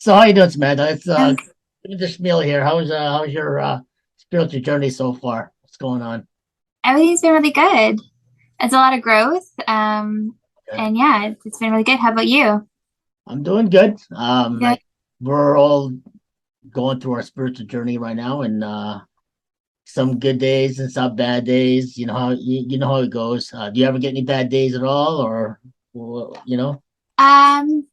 So how you doing, Samantha? It's Um, this meal here. How's your spiritual journey so far? What's going on? Everything's been really good. It's a lot of growth. Good. And yeah, it's been really good. How about you? I'm doing good. Good. We're all going through our spiritual journey right now, and some good days and some bad days. You know how it goes. Do you ever get any bad days at all, or Um,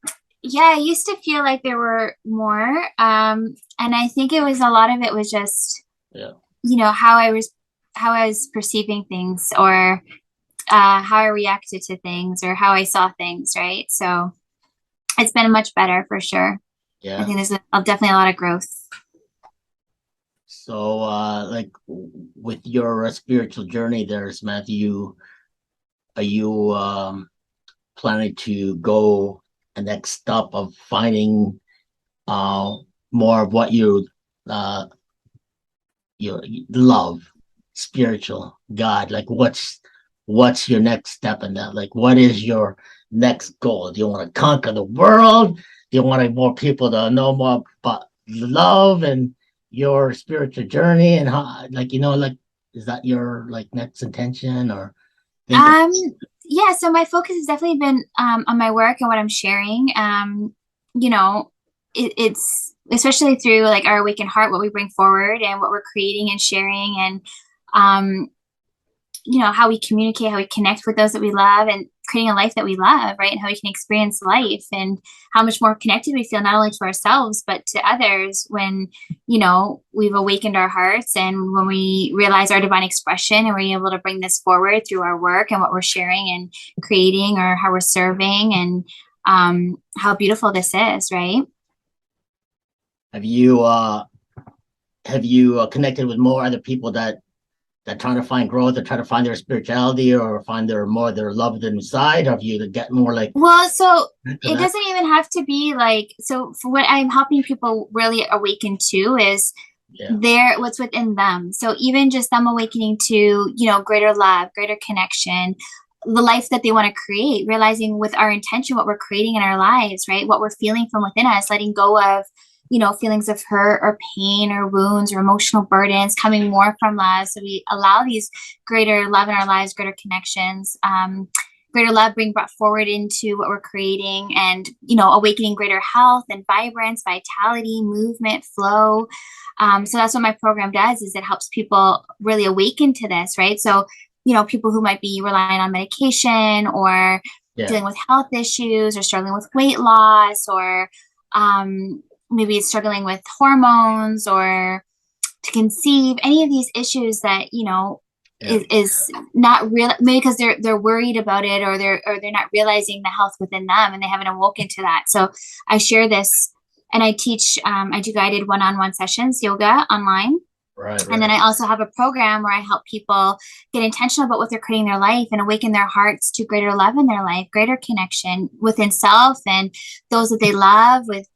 yeah, I used to feel like there were more. And I think it was a lot of it was just, Yeah. how I was perceiving things or how I reacted to things or how I saw things, right? So it's been much better for sure. I Yeah. think definitely a lot of growth. So, like with your spiritual journey, there, Samantha, are you planning to go a next step of finding uh more of what uh you love, spiritual, God? Like what's your next step in that? Like what is your next goal? Do you want to conquer the world? Do you want more people to know more about love and your spiritual journey and how, like, like, is that your like next intention or thinking? Um, yeah, so my focus has definitely been on my work and what I'm sharing. You know, it's especially through like our awakened heart, what we bring forward and what we're creating and sharing, and um, how we communicate, how we connect with those that we love, and creating a life that we love, right? And how we can experience life, and how much more connected we feel not only to ourselves but to others when we've awakened our hearts and when we realize our divine expression and we're able to bring this forward through our work and what we're sharing and creating or how we're serving, and how beautiful this is, right? Have you connected with more other people that trying to find growth or try to find their spirituality or find their love inside? Have you to get more like Well, so into it that? doesn't even have to be like, so for what I'm helping people really awaken to is Yeah. their what's within them. So even just them awakening to, greater love, greater connection, the life that they want to create, realizing with our intention what we're creating in our lives, right? What we're feeling from within us, letting go of, feelings of hurt or pain or wounds or emotional burdens, coming more from love. So we allow these greater love in our lives, greater connections, greater love being brought forward into what we're creating, and awakening greater health and vibrance, vitality, movement, flow. So that's what my program does, is it helps people really awaken to this, right? So people who might be relying on medication or Yeah. dealing with health issues or struggling with weight loss, or maybe struggling with hormones or to conceive, any of these issues that Yeah. is not real, maybe because they're worried about it, or they're not realizing the health within them and they haven't awoken to that. So I share this, and I teach, I do guided one-on-one sessions, yoga online. Right, And then right. I also have a program where I help people get intentional about what they're creating in their life and awaken their hearts to greater love in their life, greater connection within self and those that they love, with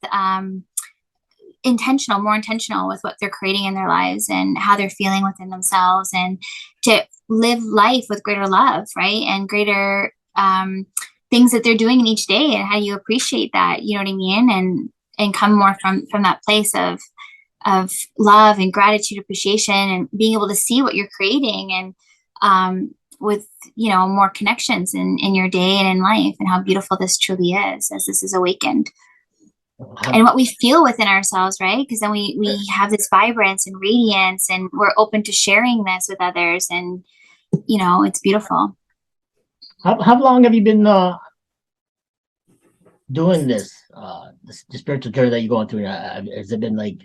more intentional with what they're creating in their lives and how they're feeling within themselves, and to live life with greater love, right? And greater things that they're doing in each day, and how do you appreciate that, you know what I mean? And come more from that place of love and gratitude, appreciation, and being able to see what you're creating, and with more connections in your day and in life, and how beautiful this truly is as this is awakened, Have, and what we feel within ourselves, right? Because then we have this vibrance and radiance, and we're open to sharing this with others, and it's beautiful. how long have you been doing the spiritual journey that you're going through? Has it been like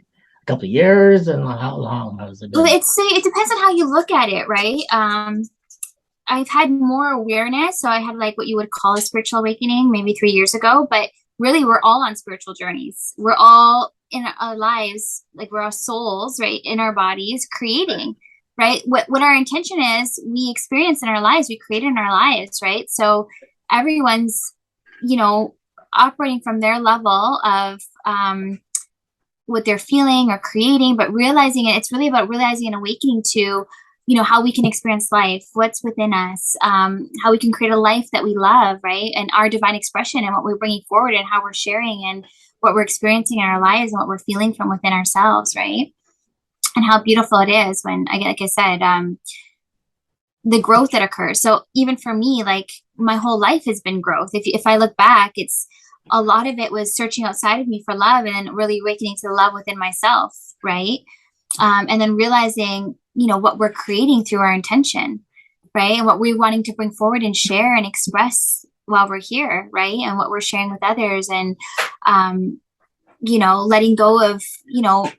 a couple of years, and how long has it Well, been? it depends on how you look at it, right? I've had more awareness, so I had like what you would call a spiritual awakening maybe 3 years ago, but really we're all on spiritual journeys. We're all in our lives, like we're our souls, right, in our bodies creating, right? What our intention is, we experience in our lives, we create in our lives, right? So everyone's, you know, operating from their level of what they're feeling or creating, but realizing it, it's really about realizing and awakening to, how we can experience life, what's within us, how we can create a life that we love, right? And our divine expression and what we're bringing forward and how we're sharing and what we're experiencing in our lives and what we're feeling from within ourselves, right? And how beautiful it is when, like I said, the growth that occurs. So even for me, like my whole life has been growth. If I look back, it's a lot of it was searching outside of me for love and then really awakening to the love within myself, right? And then realizing, you know, what we're creating through our intention, right? And what we're wanting to bring forward and share and express while we're here, right? And what we're sharing with others, and you know, letting go of, you know,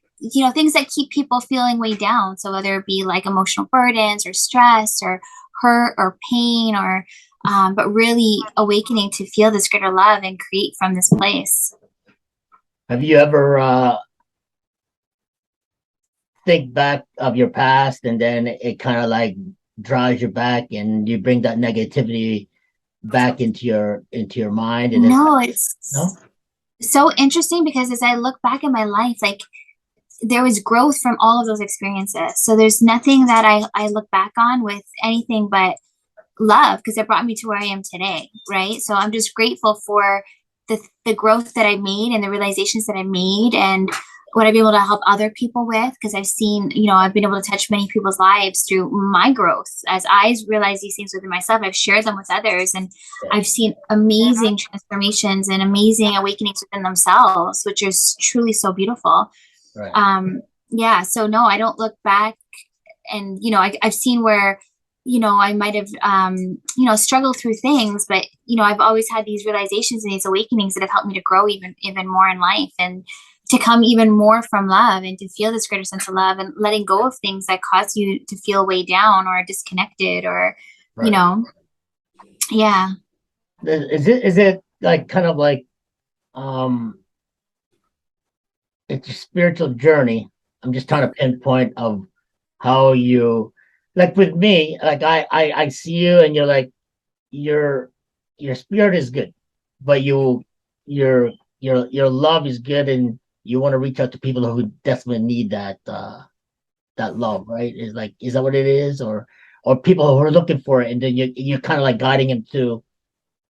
things that keep people feeling way down. So whether it be like emotional burdens or stress or hurt or pain, or but really awakening to feel this greater love and create from this place. Have you ever think back of your past and then it kind of like drives you back and you bring that negativity back into your mind? And No, it's so interesting, because as I look back in my life, like there was growth from all of those experiences. So there's nothing that I look back on with anything but love, because it brought me to where I am today, right? So I'm just grateful for the growth that I made and the realizations that I made and what I've been able to help other people with, because I've seen, you know, I've been able to touch many people's lives through my growth. As I realize these things within myself, I've shared them with others, and I've seen amazing transformations and amazing awakenings within themselves, which is truly so beautiful. right. Yeah, so no, I don't look back, and you know, I've seen where, you know, I might have you know, struggled through things, but you know, I've always had these realizations and these awakenings that have helped me to grow even more in life, and to come even more from love, and to feel this greater sense of love, and letting go of things that cause you to feel way down or disconnected, or Right. you know. Yeah. Is it like kind of like it's a spiritual journey? I'm just trying to pinpoint of how you, like with me, like I see you and you're like your spirit is good, but your love is good, and you want to reach out to people who desperately need that love, right? Is that what it is, or people who are looking for it, and then you're kind of like guiding them to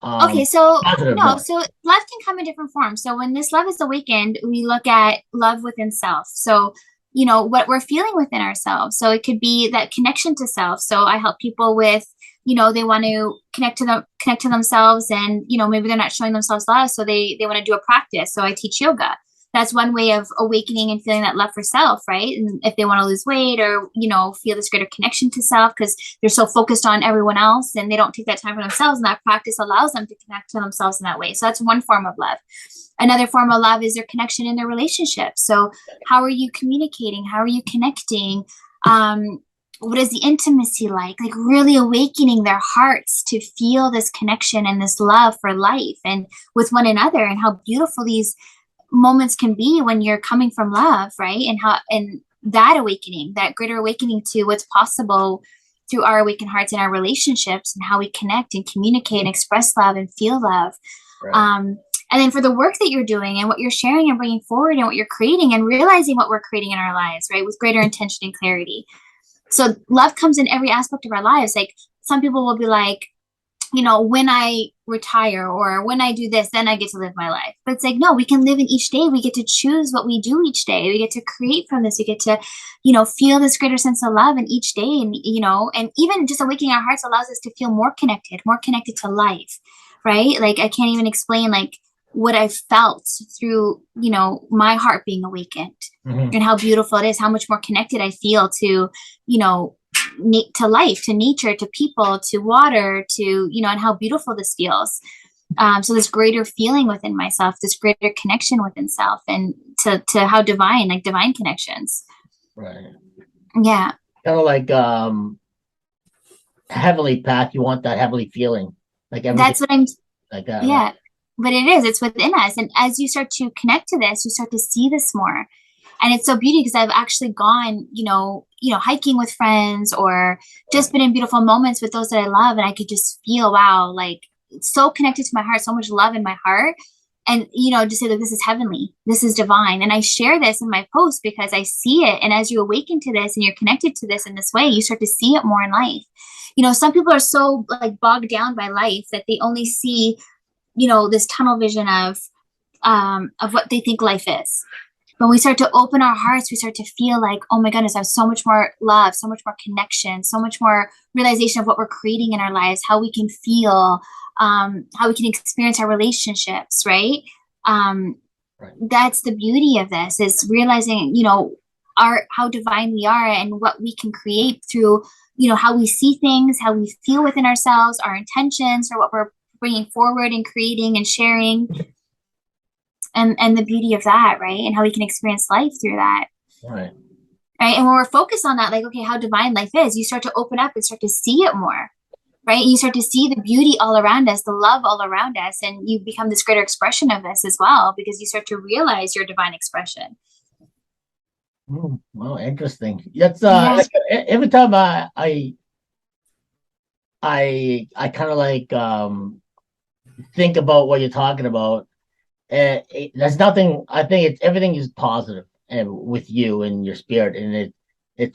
Okay, so positive no, love. so love can come in different forms. So when this love is awakened, we look at love within self. So, you know, what we're feeling within ourselves. So it could be that connection to self. So I help people with, you know, they want to connect to themselves, and, you know, maybe they're not showing themselves love. So they want to do a practice. So I teach yoga. That's one way of awakening and feeling that love for self, right? And if they want to lose weight, or, you know, feel this greater connection to self, because they're so focused on everyone else and they don't take that time for themselves, and that practice allows them to connect to themselves in that way. So that's one form of love. Another form of love is their connection in their relationships. So how are you communicating? How are you connecting? What is the intimacy like really awakening their hearts to feel this connection and this love for life and with one another, and how beautiful these moments can be when you're coming from love, right? And that awakening, that greater awakening to what's possible through our awakened hearts and our relationships, and how we connect and communicate and express love and feel love. Right. And then for the work that you're doing and what you're sharing and bringing forward and what you're creating, and realizing what we're creating in our lives, right, with greater intention and clarity. So love comes in every aspect of our lives. Like some people will be like, you know, when I retire or when I do this, then I get to live my life. But it's like, no, we can live in each day. We get to choose what we do each day. We get to create from this. We get to, you know, feel this greater sense of love in each day. And, you know, and even just awakening our hearts allows us to feel more connected to life, right? Like I can't even explain like what I felt through, you know, my heart being awakened, and how beautiful it is, how much more connected I feel to, you know, to life, to nature, to people, to water, to, you know, and how beautiful this feels. So this greater feeling within myself, this greater connection within self, and to how divine, like divine connections. Right. Yeah. Kind of like heavenly path. You want that heavenly feeling, like that's what I'm like that. Yeah. Right? But it's within us. And as you start to connect to this, you start to see this more. And it's so beautiful, because I've actually gone, you know, hiking with friends, or just been in beautiful moments with those that I love. And I could just feel, wow, like so connected to my heart, so much love in my heart. And, you know, just say that this is heavenly, this is divine. And I share this in my post because I see it. And as you awaken to this and you're connected to this in this way, you start to see it more in life. You know, some people are so like bogged down by life that they only see, you know, this tunnel vision of, of what they think life is. When we start to open our hearts, we start to feel like, oh my goodness, I have so much more love, so much more connection, so much more realization of what we're creating in our lives, how we can feel, how we can experience our relationships, right? Right. That's the beauty of this, is realizing, how divine we are and what we can create through, how we see things, how we feel within ourselves, our intentions for what we're bringing forward and creating and sharing. And the beauty of that, right? And how we can experience life through that. Right. Right. And when we're focused on that, like, okay, how divine life is, you start to open up and start to see it more. Right. And you start to see the beauty all around us, the love all around us. And you become this greater expression of this as well, because you start to realize your divine expression. Well, interesting. That's like, every time I kind of like think about what you're talking about. There's nothing. I think everything is positive and with you and your spirit, and I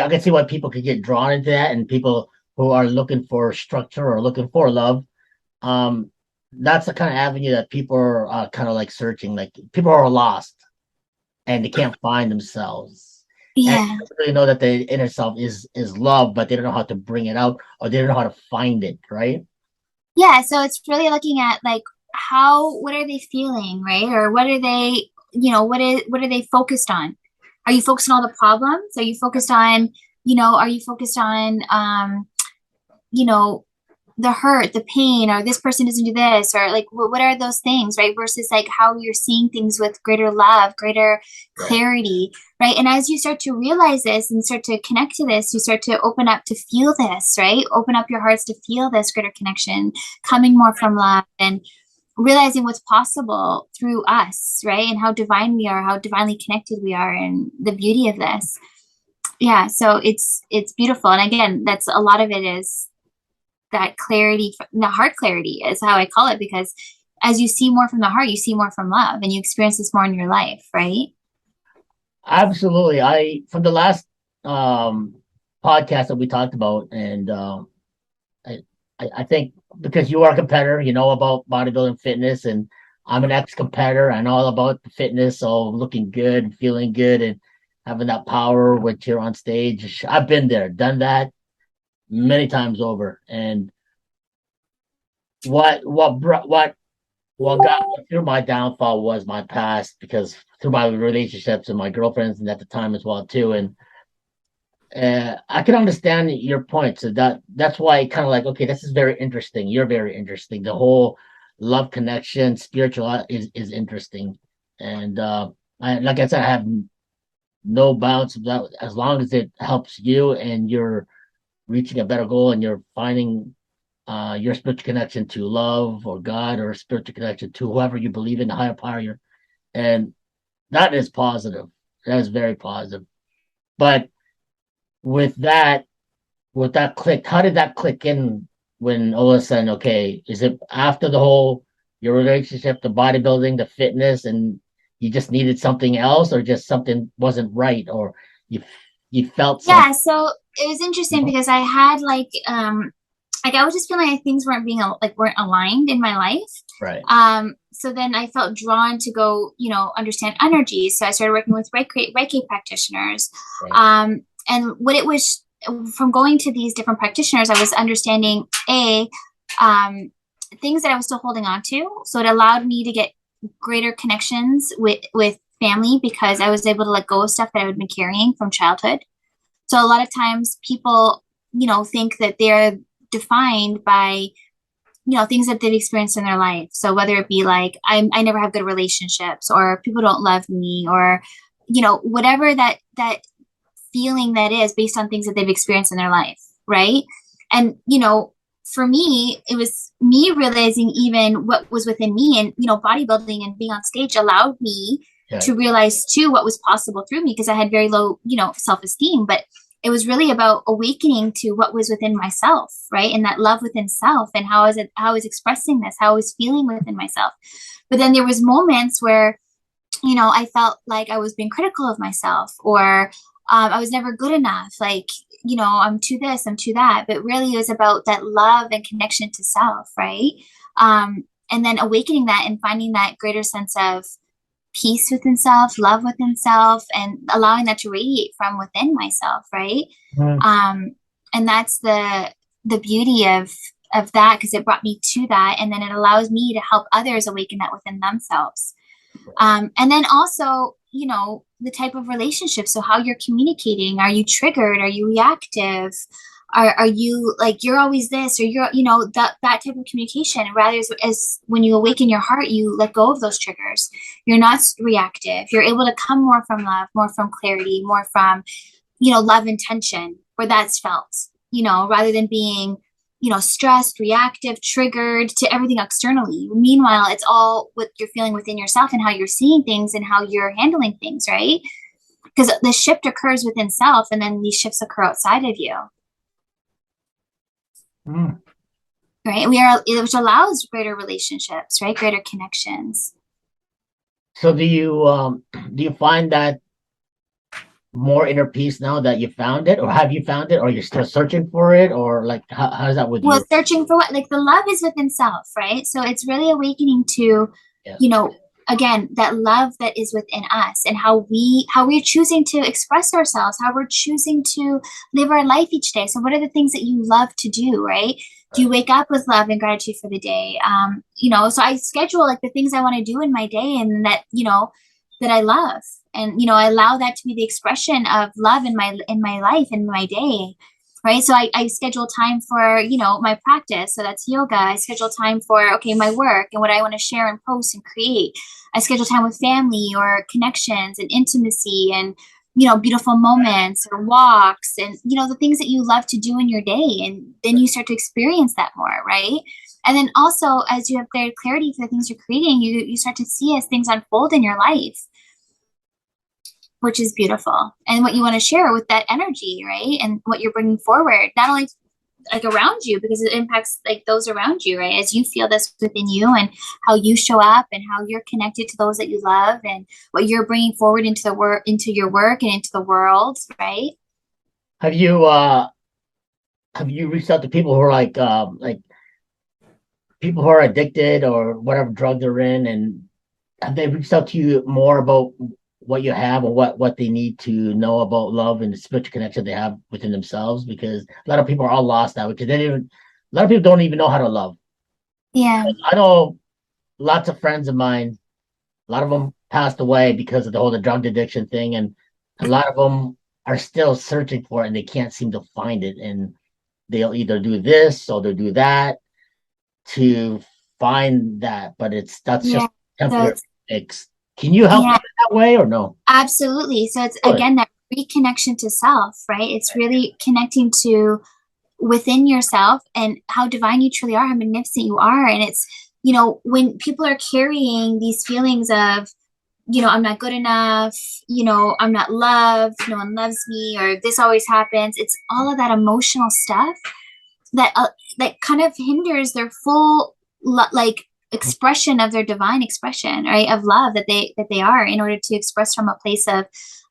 can see why people could get drawn into that, and people who are looking for structure or looking for love. That's the kind of avenue that people are kind of like searching. Like, people are lost and they can't find themselves. Yeah. And they really know that the inner self is love, but they don't know how to bring it out, or they don't know how to find it, right? Yeah. So it's really looking at like, what are they feeling, right? Or what are they, what are they focused on? Are you focused on all the problems? Are you focused on, the hurt, the pain, or this person doesn't do this, or like, what are those things, right? Versus like how you're seeing things with greater love, greater clarity, right? And as you start to realize this and start to connect to this, you start to open up to feel this, right? Open up your hearts to feel this greater connection coming more from love, and realizing what's possible through us, right? And how divine we are, how divinely connected we are, and the beauty of this. Yeah. So it's beautiful. And again, that's a lot of it is that clarity, the heart clarity is how I call it, because as you see more from the heart, you see more from love, and you experience this more in your life, right? Absolutely. From the last podcast that we talked about, and I, I think because you are a competitor, you know about bodybuilding fitness, and I'm an ex-competitor. I know all about the fitness, so looking good and feeling good and having that power when you're on stage. I've been there, done that many times over. And what got me through my downfall was my past, because through my relationships and my girlfriends and at the time as well too. And I can understand your point. So that's why kind of like, okay, this is very interesting. You're very interesting. The whole love connection, spiritual is interesting. And like I said, I have no bounds of that, as long as it helps you and you're reaching a better goal and you're finding your spiritual connection to love or God, or spiritual connection to whoever you believe in, the higher power. And that is positive. That is very positive. But with that, click, how did that click in when all of a sudden, okay, is it after the whole your relationship, the bodybuilding, the fitness, and you just needed something else, or just something wasn't right, or you felt something? Yeah, so it was interesting because I had like I was just feeling like things weren't weren't aligned in my life. Right. So then I felt drawn to go, understand energy. So I started working with Reiki practitioners. Right. And what it was, from going to these different practitioners, I was understanding things that I was still holding on to. So it allowed me to get greater connections with family, because I was able to let go of stuff that I had been carrying from childhood. So a lot of times people, think that they're defined by, things that they've experienced in their life. So whether it be like, I never have good relationships, or people don't love me, or, whatever that feeling that is based on things that they've experienced in their life. Right. And, for me, it was me realizing even what was within me, and, bodybuilding and being on stage allowed me to realize too what was possible through me, because I had very low, self-esteem. But it was really about awakening to what was within myself, right? And that love within self, and how I was expressing this, how I was feeling within myself. But then there was moments where, I felt like I was being critical of myself, or I was never good enough. Like, I'm too this, I'm too that. But really it was about that love and connection to self, right? and then awakening that and finding that greater sense of peace within self, love within self, and allowing that to radiate from within myself, right? Mm. And that's the beauty of that, because it brought me to that, and then it allows me to help others awaken that within themselves. And then also, you know, the type of relationship. So how you're communicating. Are you triggered? Are you reactive? Are you like, you're always this, or you're, you know, that type of communication, rather as when you awaken your heart, you let go of those triggers. You're not reactive. You're able to come more from love, more from clarity, more from, you know, love intention, where that's felt, you know, rather than being, you know, stressed, reactive, triggered to everything externally. Meanwhile, it's all what you're feeling within yourself and how you're seeing things and how you're handling things, right? Because the shift occurs within self, and then these shifts occur outside of you. Mm. Right? Which allows greater relationships, right? Greater connections. So do you find that more inner peace now that you found it, or have you found it, or you're still searching for it, or like how's that with Well, you? searching for what? Like, the love is within self, right? So it's really awakening to, Yeah. you know, again, that love that is within us, and how we're choosing to express ourselves, how we're choosing to live our life each day. So what are the things that you love to do, right? Do you wake up with love and gratitude for the day? You know, so I schedule like the things I want to do in my day, and that, you know, that I love. And, you know, I allow that to be the expression of love in my life, in my day. Right. So I schedule time for, you know, my practice. So that's yoga. I schedule time for, okay, my work and what I want to share and post and create. I schedule time with family or connections and intimacy and, you know, beautiful moments or walks and, you know, the things that you love to do in your day. And then you start to experience that more. Right. And then also, as you have greater clarity for the things you're creating, you start to see as things unfold in your life, which is beautiful, and what you want to share with that energy, right? And what you're bringing forward, not only like around you, because it impacts like those around you, right? As you feel this within you, and how you show up, and how you're connected to those that you love, and what you're bringing forward into the work, into your work, and into the world, right? Have you reached out to people who are like people who are addicted or whatever drug they're in, and have they reached out to you more about what you have, or what they need to know about love and the spiritual connection they have within themselves? Because a lot of people are all lost now, because a lot of people don't even know how to love. Yeah. I know lots of friends of mine, a lot of them passed away because of the drug addiction thing, and a lot of them are still searching for it and they can't seem to find it. And they'll either do this or they'll do that to find that, but that's Yeah. just So temporary it's, fix. Can you help them yeah, in that way or no? absolutely. So it's Good. again that reconnection to self, right? It's really connecting to within yourself and how divine you truly are, how magnificent you are. And it's, you know, when people are carrying these feelings of, you know, I'm not good enough, you know, I'm not loved, no one loves me, or this always happens. It's all of that emotional stuff that that kind of hinders their full like expression of their divine expression, right, of love that they are, in order to express from a place of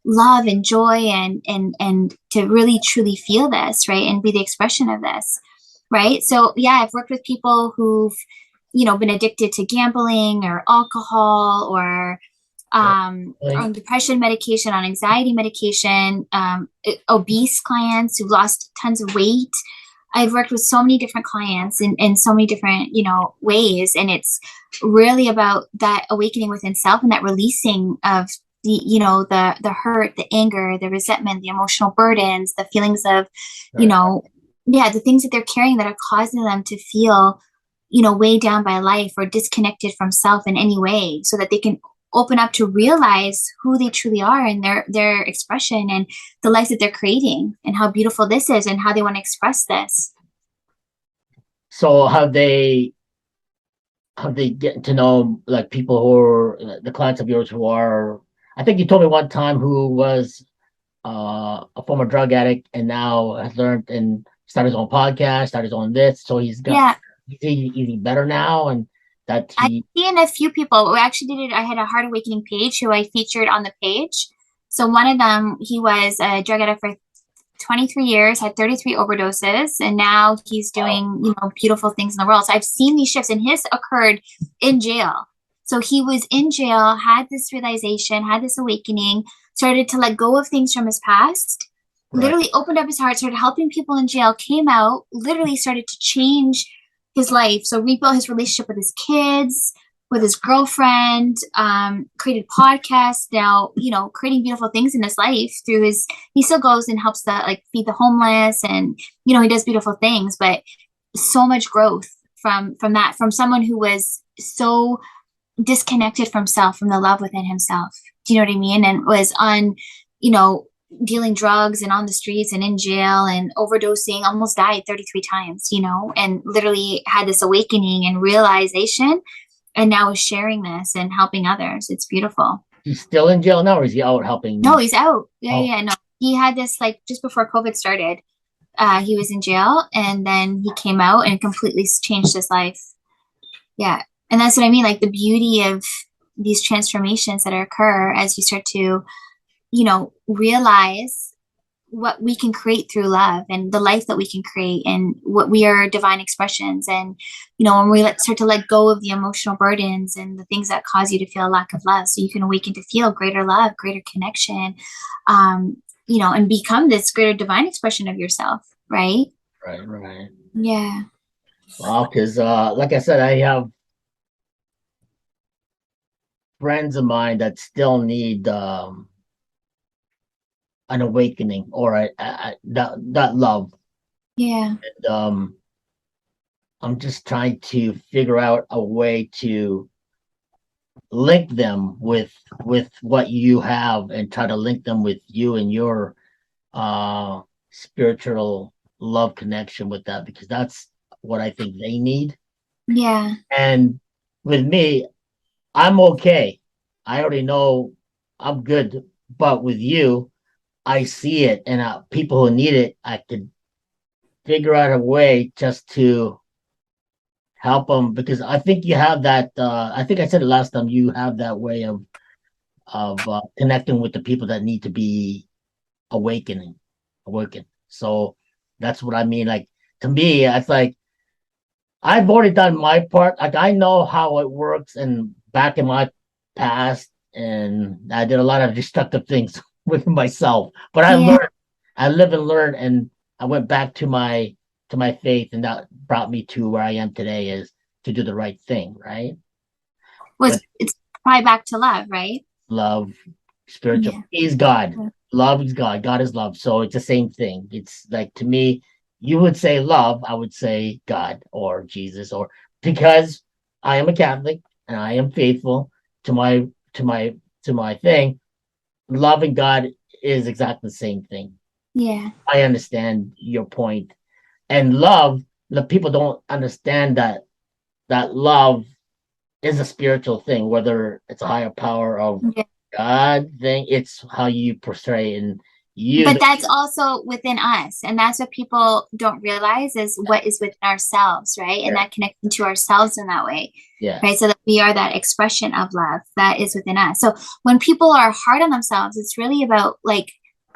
love and joy, and to really truly feel this, right, and be the expression of this, right? So yeah, I've worked with people who've, you know, been addicted to gambling or alcohol, or on depression medication, on anxiety medication, obese clients who've lost tons of weight. I've worked with so many different clients in so many different, you know, ways. And it's really about that awakening within self, and that releasing of the, you know, the hurt, the anger, the resentment, the emotional burdens, the feelings of, you know, yeah, the things that they're carrying that are causing them to feel, you know, weighed down by life or disconnected from self in any way, so that they can open up to realize who they truly are, and their expression, and the life that they're creating, and how beautiful this is, and how they want to express this. So have they get to know like people who are the clients of yours who are, I think you told me one time, who was a former drug addict and now has learned and started his own podcast, started his own this, so Yeah, he's eating better now, and that I've he seen a few people. We actually did it. I had a Heart Awakening page who I featured on the page. So one of them, he was a drug addict for 23 years, had 33 overdoses, and now he's doing, beautiful things in the world. So I've seen these shifts, and his occurred in jail. So he was in jail, had this realization, had this awakening, started to let go of things from his past, literally opened up his heart, started helping people in jail, came out, literally started to change his life. So rebuilt his relationship with his kids, with his girlfriend, created podcasts, now, creating beautiful things in his life through he still goes and helps feed the homeless, and, he does beautiful things, but so much growth from someone who was so disconnected from self, from the love within himself. Do you know what I mean? And was on, dealing drugs and on the streets and in jail and overdosing, almost died 33 times, and literally had this awakening and realization, and now is sharing this and helping others. It's beautiful. He's still in jail now, or is he out helping? No, he's out. Yeah. No, he had this just before COVID started. He was in jail, and then he came out and completely changed his life. Yeah. And that's what I mean, the beauty of these transformations that occur as you start to, realize what we can create through love, and the life that we can create, and what we are divine expressions. And, when we start to let go of the emotional burdens and the things that cause you to feel a lack of love, so you can awaken to feel greater love, greater connection, and become this greater divine expression of yourself. Right. Right. Yeah. Wow. Because, like I said, I have friends of mine that still need, an awakening, or that love. Yeah. And, I'm just trying to figure out a way to link them with what you have, and try to link them with you and your spiritual love connection with that, because that's what I think they need. Yeah. And with me, I'm okay. I already know I'm good, but with you, I see it, and people who need it, I could figure out a way just to help them, because I think you have that. I think I said it last time. You have that way of connecting with the people that need to be awakened. So that's what I mean. To me, it's I've already done my part. I know how it works, and back in my past, and I did a lot of destructive things with myself. But I learned, I live and learn, and I went back to my faith, and that brought me to where I am today, is to do the right thing, right? Well, it's probably back to love, right? Love, spiritual. He's God. Love is God. God is love. So it's the same thing. It's to me, you would say love, I would say God or Jesus, or because I am a Catholic and I am faithful to my thing. Love and God is exactly the same thing. Yeah. I understand your point. And love, the people don't understand that love is a spiritual thing, whether it's a higher power of God thing, it's how you portray and you. But that's also within us, and that's what people don't realize, is what is within ourselves, right? And that connection to ourselves in that way, right? So that we are that expression of love that is within us. So when people are hard on themselves, it's really about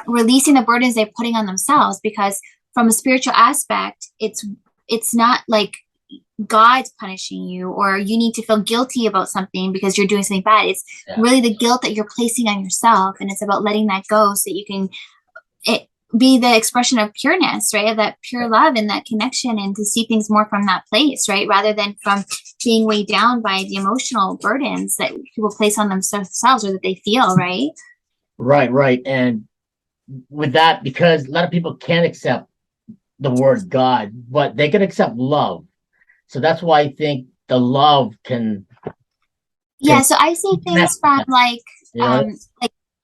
releasing the burdens they're putting on themselves, because from a spiritual aspect, it's not God's punishing you, or you need to feel guilty about something because you're doing something bad. It's really the guilt that you're placing on yourself, and it's about letting that go so that you can be the expression of pureness, right? Of that pure love and that connection, and to see things more from that place, right? Rather than from being weighed down by the emotional burdens that people place on themselves, or that they feel, right? Right. And with that, because a lot of people can't accept the word God, but they can accept love. So that's why I think the love can. So I see things from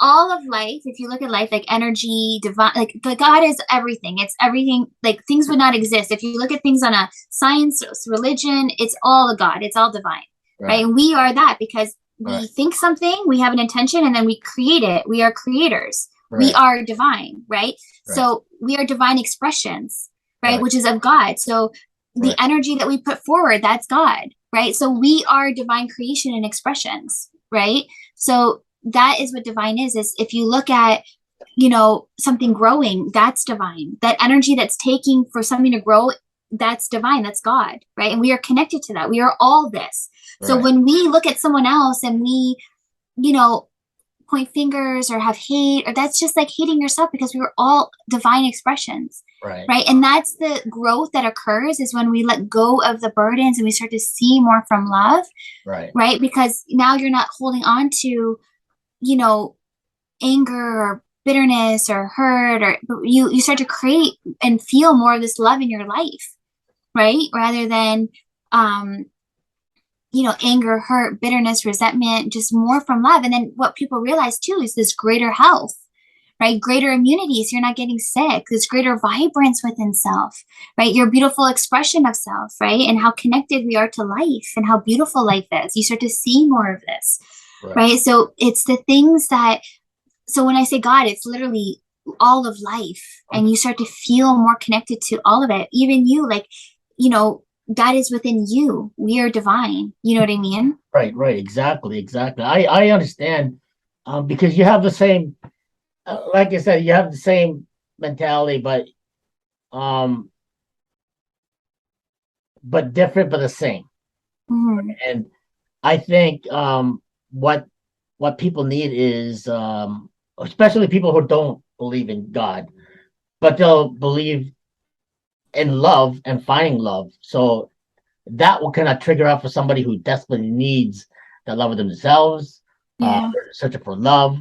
all of life. If you look at life, energy, divine, God is everything. It's everything. Things would not exist if you look at things on a science, religion. It's all a God. It's all divine, right? And we are that, because we think something, we have an intention, and then we create it. We are creators. We are divine, right? So we are divine expressions, right? Which is of God. So the energy that we put forward, that's God, right? So we are divine creation and expressions, right? So that is what divine is if you look at something growing, that's divine. That energy that's taking for something to grow, that's divine, that's God, right? And we are connected to that. We are all this. So Right. when we look at someone else and we, point fingers or have hate, or that's just like hating yourself, because we were all divine expressions. Right. Right. And that's the growth that occurs, is when we let go of the burdens and we start to see more from love. Right. Right. Because now you're not holding on to, anger or bitterness or hurt, or you start to create and feel more of this love in your life. Right. Rather than, anger, hurt, bitterness, resentment, just more from love. And then what people realize too is this greater health, right? Greater immunity, so you're not getting sick, this greater vibrance within self, right? Your beautiful expression of self, right? And how connected we are to life and how beautiful life is. You start to see more of this, right? So it's the things that, so when I say God, it's literally all of life. And you start to feel more connected to all of it. Even you, like, that is within you. We are divine. You know what I mean? Right. Exactly. I understand, because you have the same, like I said, you have the same mentality, um, but different, but the same. Mm-hmm. And I think, what people need is, especially people who don't believe in God, but they'll believe in love and finding love. So that will kind of trigger out for somebody who desperately needs the love of themselves, Yeah. searching for love,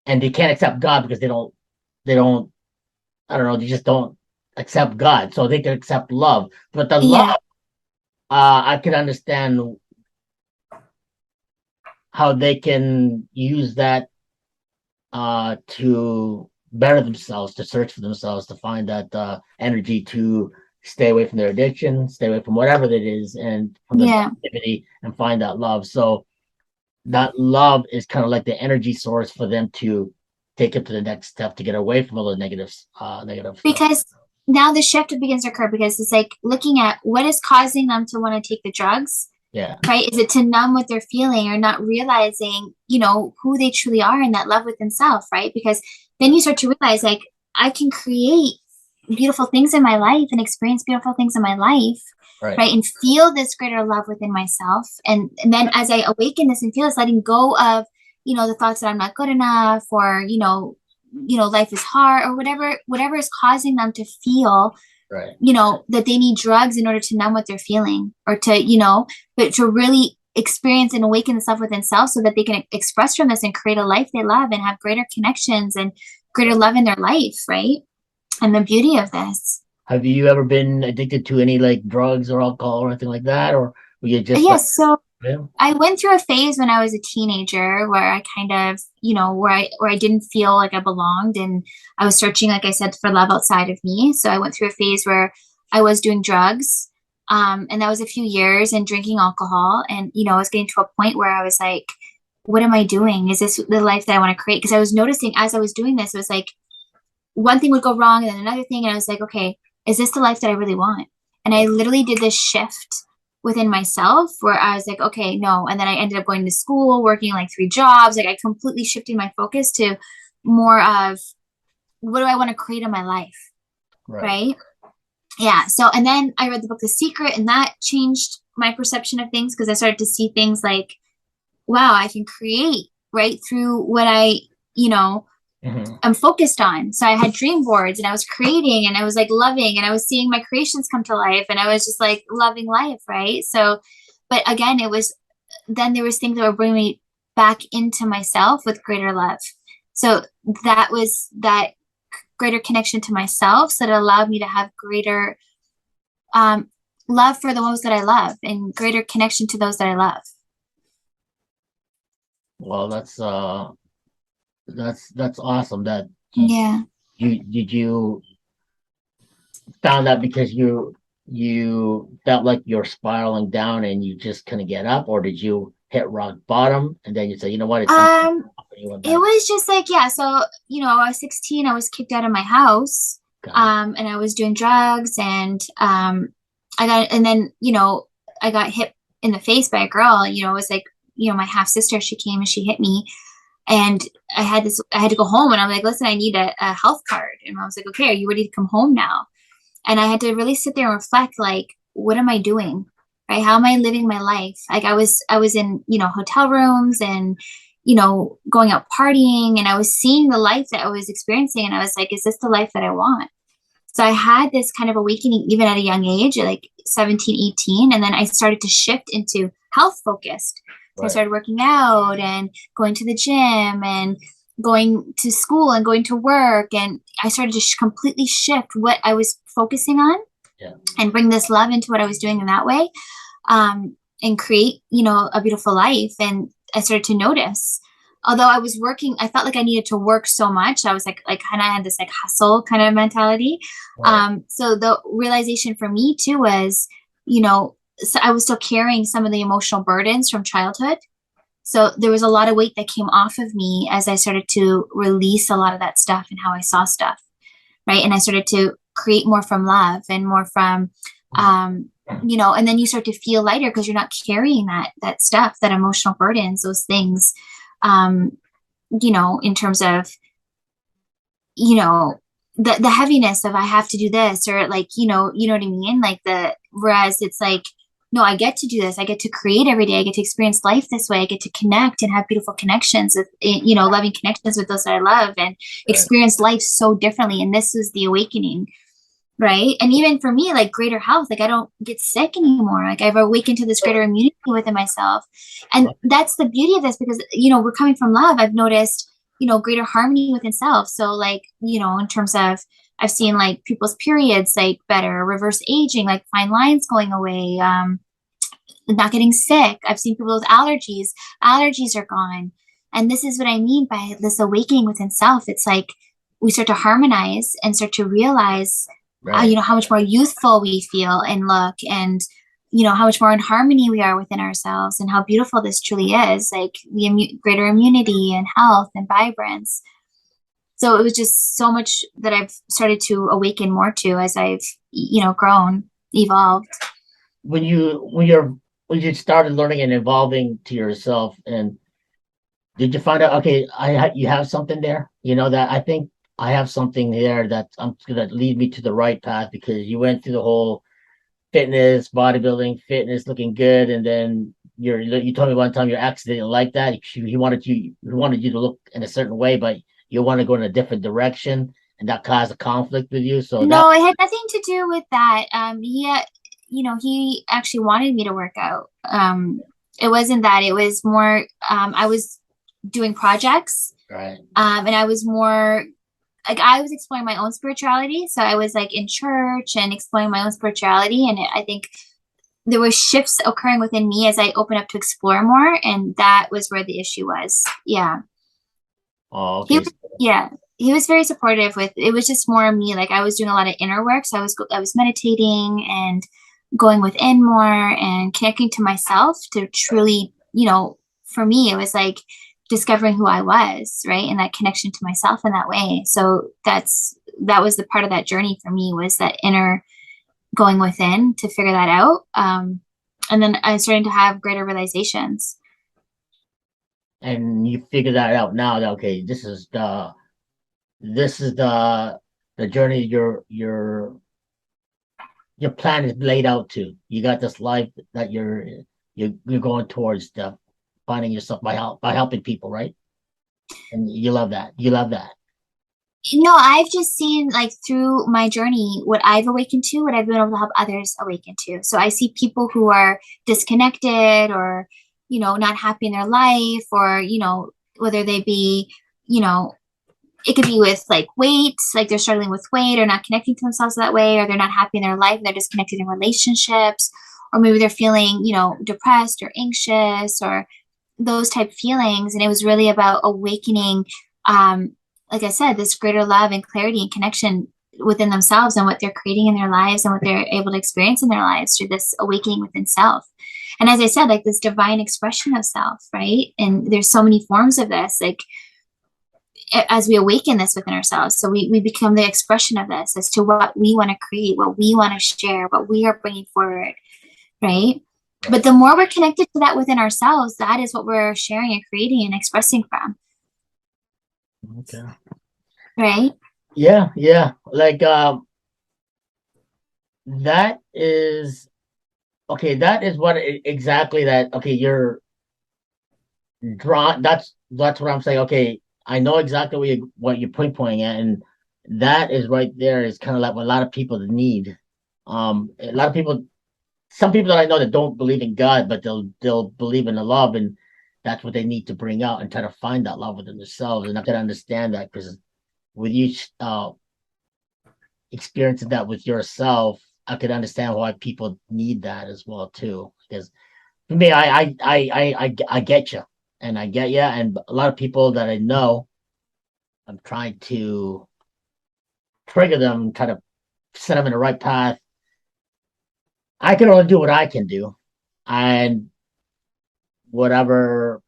and they can't accept God because they don't, I don't know, they just don't accept God. So they can accept love, but the love, Yeah. I can understand how they can use that, to better themselves, to search for themselves, to find that, energy to stay away from their addiction, stay away from whatever it is, and from the Yeah. negativity, and find that love. So that love is kind of like the energy source for them to take it to the next step, to get away from all the negative stuff. Because now the shift begins to occur, because it's like looking at what is causing them to want to take the drugs, Yeah. right? Is it to numb what they're feeling, or not realizing, who they truly are and that love within self, right? Because then you start to realize, like, I can create beautiful things in my life and experience beautiful things in my life, Right. right? And feel this greater love within myself. And then as I awaken this and feel this, letting go of, the thoughts that I'm not good enough, or, life is hard, or whatever is causing them to feel, Right. that they need drugs in order to numb what they're feeling, or to, but to really experience and awaken the self within self, so that they can express from this and create a life they love and have greater connections and greater love in their life, right? And the beauty of this. Have you ever been addicted to any like drugs or alcohol or anything like that, or were you just like, Yes. So yeah? I went through a phase when I was a teenager where I kind of, where I didn't feel like I belonged, and I was searching, like I said, for love outside of me. So I went through a phase where I was doing drugs, and that was a few years, and drinking alcohol, and I was getting to a point where I was like, what am I doing? Is this the life that I want to create? Because I was noticing as I was doing this, it was like one thing would go wrong and then another thing, and I was like, okay, is this the life that I really want? And I literally did this shift within myself where I was like, okay, no. And then I ended up going to school, working like 3 jobs. Like I completely shifted my focus to more of, what do I want to create in my life? Right. Yeah. So, and then I read the book The Secret, and that changed my perception of things, because I started to see things like, wow, I can create right through what I'm focused on. So I had dream boards, and I was creating, and I was like loving, and I was seeing my creations come to life, and I was just like loving life. Right. So, but again, then there was things that were bringing me back into myself with greater love. So that was that greater connection to myself. So that allowed me to have greater, love for the ones that I love, and greater connection to those that I love. Well, that's awesome. That Yeah. you found that because you felt like you're spiraling down and you just couldn't get up, or did you hit rock bottom and then you say, you know what, it's time, it was just like, yeah. So, I was 16, I was kicked out of my house, and I was doing drugs, and, I got hit in the face by a girl. It was like, my half sister, she came and she hit me. And I had to go home, and I'm like, listen, I need a health card. And I was like, okay, are you ready to come home now? And I had to really sit there and reflect, like, what am I doing? Right? How am I living my life? Like I was in, hotel rooms and, going out partying, and I was seeing the life that I was experiencing. And I was like, is this the life that I want? So I had this kind of awakening even at a young age, like 17, 18. And then I started to shift into health focused. So I started working out and going to the gym and going to school and going to work. And I started to completely shift what I was focusing on and bring this love into what I was doing in that way, and create, a beautiful life. And I started to notice, although I was working, I felt like I needed to work so much. I was like kind of had this like hustle kind of mentality. So the realization for me too was, so I was still carrying some of the emotional burdens from childhood. So there was a lot of weight that came off of me as I started to release a lot of that stuff and how I saw stuff. Right. And I started to create more from love and more from, and then you start to feel lighter because you're not carrying that stuff, that emotional burdens, those things, in terms of, the heaviness of I have to do this, or like, you know what I mean? Like whereas it's like, no, I get to do this. I get to create every day. I get to experience life this way. I get to connect and have beautiful connections with, loving connections with those that I love, and experience life so differently. And this was the awakening. Right. And even for me, like greater health, like I don't get sick anymore. Like I've awakened to this greater immunity within myself. And that's the beauty of this, because, we're coming from love. I've noticed, greater harmony within self. So like, in terms of, I've seen like people's periods, like better, reverse aging, like fine lines going away, not getting sick. I've seen people with allergies are gone. And this is what I mean by this awakening within self. It's like we start to harmonize and start to realize, how much more youthful we feel and look, and, how much more in harmony we are within ourselves, and how beautiful this truly is, like the greater immunity and health and vibrance. So it was just so much that I've started to awaken more to as I've, grown, evolved. When you started learning and evolving to yourself, and did you find out, okay, you have something there, that I think I have something there that I'm going to lead me to the right path, because you went through the whole fitness, bodybuilding, fitness, looking good, and then you told me one time your ex didn't like that. He wanted you to look in a certain way, but you want to go in a different direction, and that caused a conflict with you. So no, it had nothing to do with that. He actually wanted me to work out. It wasn't that. It was more. I was doing projects, right, and I was more. Like I was exploring my own spirituality. So I was like in church and exploring my own spirituality. And I think there were shifts occurring within me as I opened up to explore more. And that was where the issue was. Yeah. Oh, okay. He was very supportive with, it was just more me. Like I was doing a lot of inner work. So I was meditating and going within more and connecting to myself to truly, for me, it was like discovering who I was, right? And that connection to myself in that way. So that was the part of that journey for me, was that inner going within to figure that out. And then I'm starting to have greater realizations. And you figure that out now that, okay, this is the journey your plan is laid out to. You got this life that you're going towards, finding yourself by helping people, right? And you love that. I've just seen, like, through my journey, what I've awakened to, what I've been able to help others awaken to. So I see people who are disconnected or, not happy in their life, or, whether they be, it could be with like weight, like they're struggling with weight or not connecting to themselves that way, or they're not happy in their life, they're disconnected in relationships, or maybe they're feeling, depressed or anxious or those type feelings. And it was really about awakening, like I said, this greater love and clarity and connection within themselves and what they're creating in their lives and what they're able to experience in their lives through this awakening within self. And as I said, like this divine expression of self, right? And there's so many forms of this, like as we awaken this within ourselves. So we become the expression of this as to what we want to create, what we want to share, what we are bringing forward, right? But the more we're connected to that within ourselves, that is what we're sharing and creating and expressing from. Okay. right? Yeah, yeah. Like that is okay, that is what exactly that okay, you're draw that's what I'm saying. Okay, I know exactly what you're pinpointing at, and that is right there is kind of like what a lot of people need. A lot of people, some people that I know that don't believe in God, but they'll believe in the love, and that's what they need to bring out and try to find that love within themselves. And I can understand that because with you experiencing that with yourself, I could understand why people need that as well too. Because for me, I get you, and I get you, and a lot of people that I know, I'm trying to trigger them, try to set them in the right path. I can only do what I can do, and whatever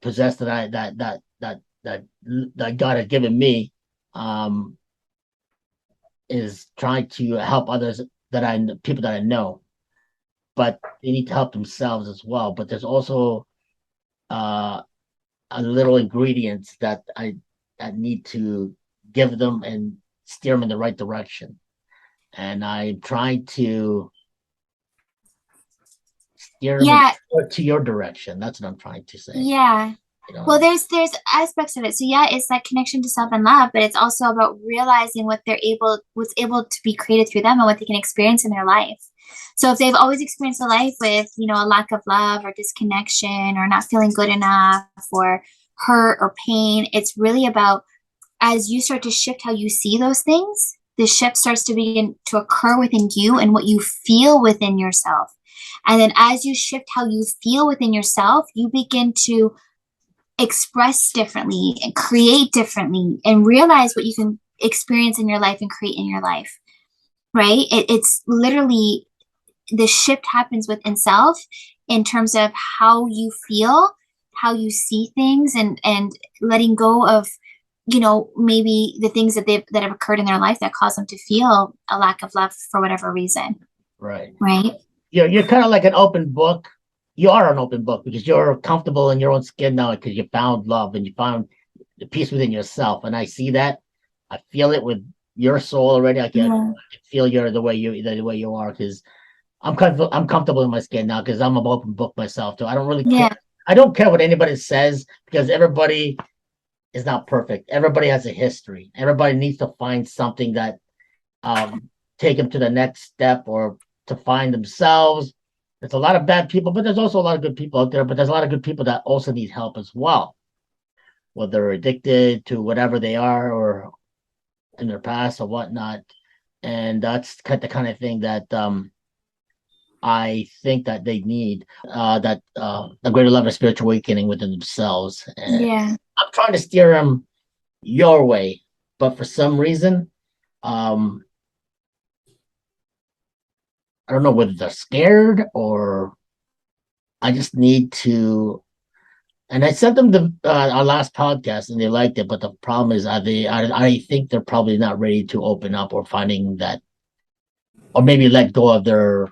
possess that that God has given me, um, is trying to help others that people that I know, but they need to help themselves as well. But there's also uh a little ingredients that need to give them and steer them in the right direction. And I'm trying to steer them Yeah, to your direction. That's what I'm trying to say. yeah. You know what I Well, mean? there's aspects of it. So yeah, it's that connection to self and love, but it's also about realizing what's able to be created through them and what they can experience in their life. So if they've always experienced a life with, a lack of love or disconnection or not feeling good enough or hurt or pain, it's really about as you start to shift how you see those things, the shift starts to begin to occur within you and what you feel within yourself. And then as you shift how you feel within yourself, you begin to express differently and create differently and realize what you can experience in your life and create in your life, right? It's literally the shift happens within self in terms of how you feel, how you see things, and letting go of maybe the things that have occurred in their life that cause them to feel a lack of love for whatever reason, Right. right? You're kind of like an open book. You are an open book because you're comfortable in your own skin now because you found love and you found the peace within yourself. And I see that. I feel it with your soul already. Yeah, I can feel you're the way you are because I'm comfortable in my skin now because I'm an open book myself too. I don't really care. yeah, I don't care what anybody says because everybody is not perfect. Everybody has a history. Everybody needs to find something that take them to the next step or to find themselves. There's a lot of bad people, but there's also a lot of good people out there. But there's a lot of good people that also need help as well, whether they're addicted to whatever they are or in their past or whatnot. And that's the kind of thing that I think that they need that a greater level of spiritual awakening within themselves. And yeah. I'm trying to steer them your way, but for some reason, um, I don't know whether they're scared or I just need to. And I sent them the our last podcast, and they liked it. But the problem is, are they? I think they're probably not ready to open up or finding that, or maybe let go of their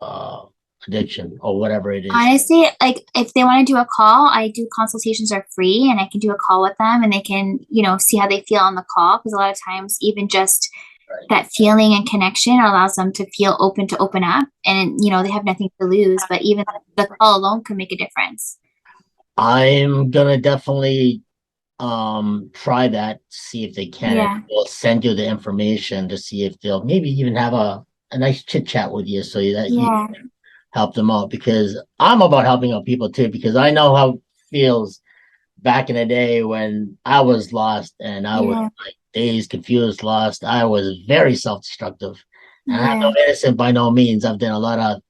uh, addiction or whatever it is. Honestly, like if they want to do a call, I do consultations are free and I can do a call with them and they can, see how they feel on the call. Because a lot of times, even just Right. that feeling and connection allows them to feel open to open up and, they have nothing to lose. But even the call alone can make a difference. I'm gonna definitely try that, see if they can. And Yeah. we'll send you the information to see if they'll maybe even have a nice chit chat with you so that you Yeah. help them out because I'm about helping out people too because I know how it feels back in the day when I was lost and I was Yeah. like dazed, confused, lost. I was very self-destructive. And I'm no Yeah. innocent by no means. I've done a lot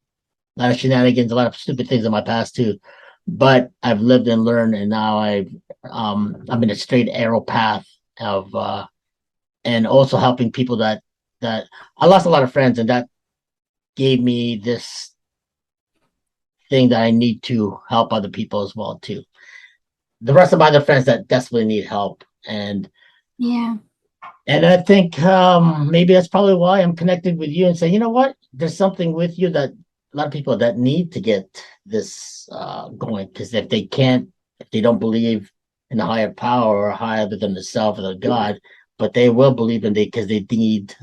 of shenanigans, a lot of stupid things in my past too. But I've lived and learned and now I'm in a straight arrow path of and also helping people that I lost a lot of friends and that gave me this thing that I need to help other people as well too. The rest of my other friends that desperately need help Yeah. and I think maybe that's probably why I'm connected with you and say, you know what, there's something with you that a lot of people that need to get this going because if they can't, if they don't believe, in a higher power or higher than the self or the God, but they will believe in it because they need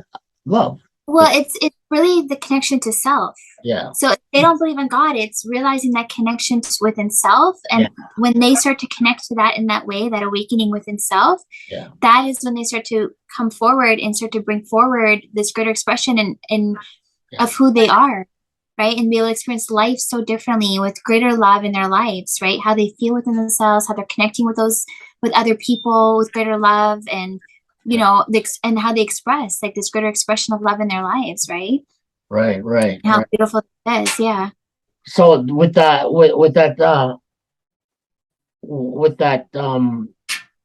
love. Well, it's really the connection to self. Yeah. So if they don't believe in God, it's realizing that connection within self. And Yeah. when they start to connect to that in that way, that awakening within self, Yeah. that is when they start to come forward and start to bring forward this greater expression of who they are, right? And be able to experience life so differently with greater love in their lives, right? How they feel within themselves, how they're connecting with other people with greater love, and and how they express like this greater expression of love in their lives, right? Right. And how beautiful it is. Yeah. So with that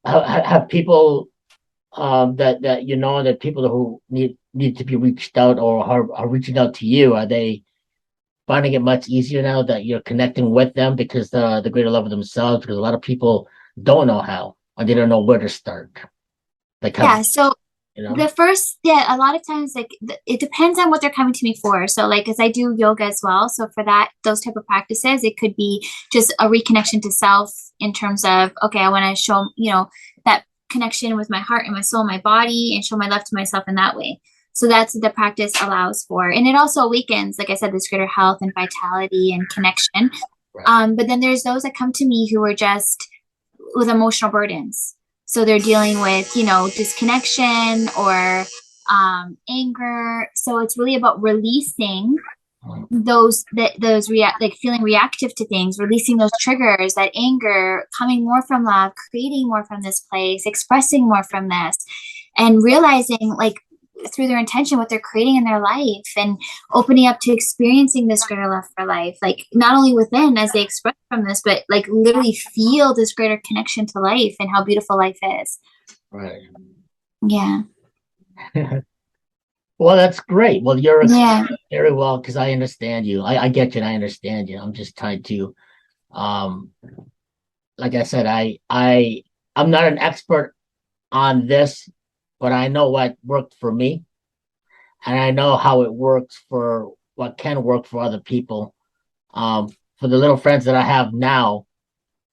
have people that that people who need to be reached out or are reaching out to you, are they finding it much easier now that you're connecting with them because the greater love of themselves? Because a lot of people don't know how, or they don't know where to start. Like Yeah. So you know. the first, a lot of times, like it depends on what they're coming to me for. So like, as I do yoga as well, so for those type of practices, it could be just a reconnection to self in terms of, okay, I want to show that connection with my heart and my soul, my body, and show my love to myself in that way. So that's what the practice allows for, and it also awakens, like I said, this greater health and vitality and connection. Right. But then there's those that come to me who are just with emotional burdens. So they're dealing with, disconnection or anger. So it's really about releasing like feeling reactive to things, releasing those triggers, that anger, coming more from love, creating more from this place, expressing more from this, and realizing like through their intention what they're creating in their life, and opening up to experiencing this greater love for life, like not only within as they express from this, but like literally feel this greater connection to life and how beautiful life is. Right. Yeah. Well, that's great. Well, you're Yeah. very well, because I understand you. I get you and I understand you. I'm just trying to um like I said, I'm not an expert on this, but I know what worked for me, and I know how it works for what can work for other people. For the little friends that I have now,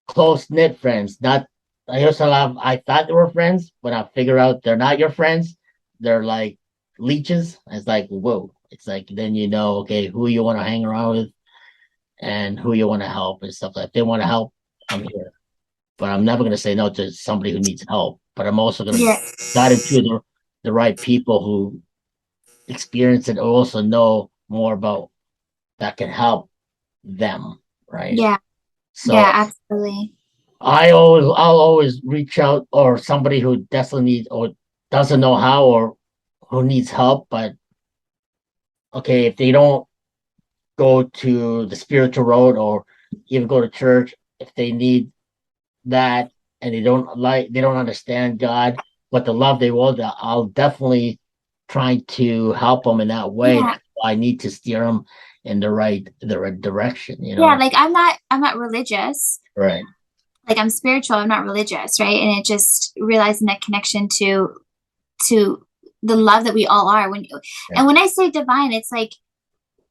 close knit friends. Not I used to have. I thought they were friends, but I figure out they're not your friends. They're like leeches. It's like whoa. It's like then okay, who you want to hang around with and who you want to help and stuff like. If they want to help, I'm here. But I'm never going to say no to somebody who needs help. But I'm also going to Yeah. guide them to the right people who experience it, also know more about that can help them, right? Yeah. So Yeah, absolutely. I'll always reach out, or somebody who desperately needs or doesn't know how, or who needs help. But okay, if they don't go to the spiritual road or even go to church, if they need that and they don't understand God, but the love they will, I'll definitely try to help them in that way. Yeah. That's why I need to steer them in the right direction, Yeah, like I'm not religious. Right. Like I'm spiritual, I'm not religious, right? And it just realizing that connection to the love that we all are. Yeah. And when I say divine, it's like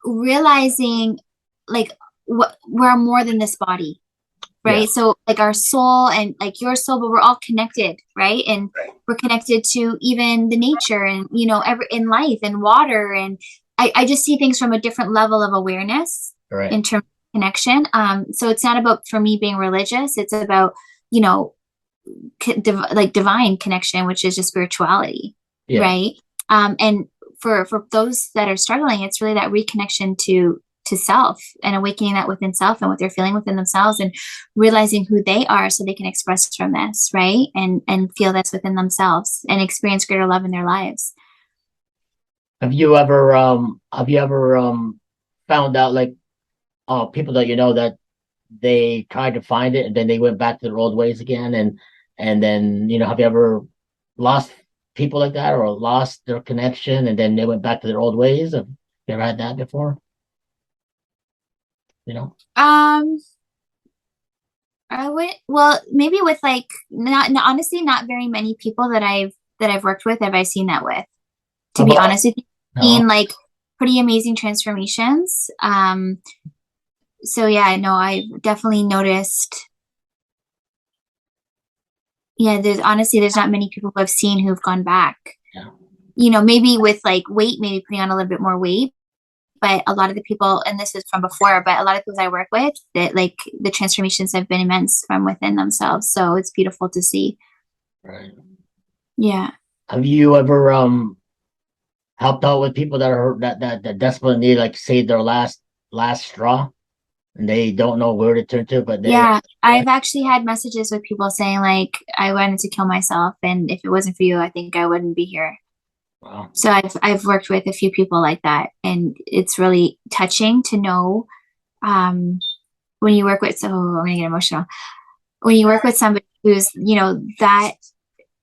realizing like what we're more than this body, Yeah. right? So like our soul and like your soul, but we're all connected, right? And Right. we're connected to even the nature and every in life and water, and I just see things from a different level of awareness Right. in terms of connection. So it's not about for me being religious, it's about you know like divine connection, which is just spirituality, Yeah. right? And for those that are struggling, it's really that reconnection to self and awakening that within self and what they're feeling within themselves, and realizing who they are so they can express from this, right? And feel this within themselves and experience greater love in their lives. Have you ever found out, like, people that that they tried to find it and then they went back to their old ways again, and then have you ever lost people like that, or lost their connection and then they went back to their old ways? Have you ever had that before? um I would, well, maybe with like honestly not very many people that I've worked with have I seen that with, How to be about honest with you. no? Seen like pretty amazing transformations. So yeah, no, I've definitely noticed Yeah, there's not many people who I've seen who've gone back. Yeah. You know, maybe with like weight, maybe putting on a little bit more weight. But a lot of the people, and this is from before, but a lot of people I work with, that like the transformations have been immense from within themselves. So it's beautiful to see. Right. Yeah. Have you ever helped out with people that are that desperately need, like, say, their last straw, and they don't know where to turn to, but they Yeah. I've actually had messages with people saying like, I wanted to kill myself, and if it wasn't for you, I think I wouldn't be here. wow. So I've worked with a few people like that, and it's really touching to know when you work with, so I'm gonna get emotional. When you work with somebody who's, that,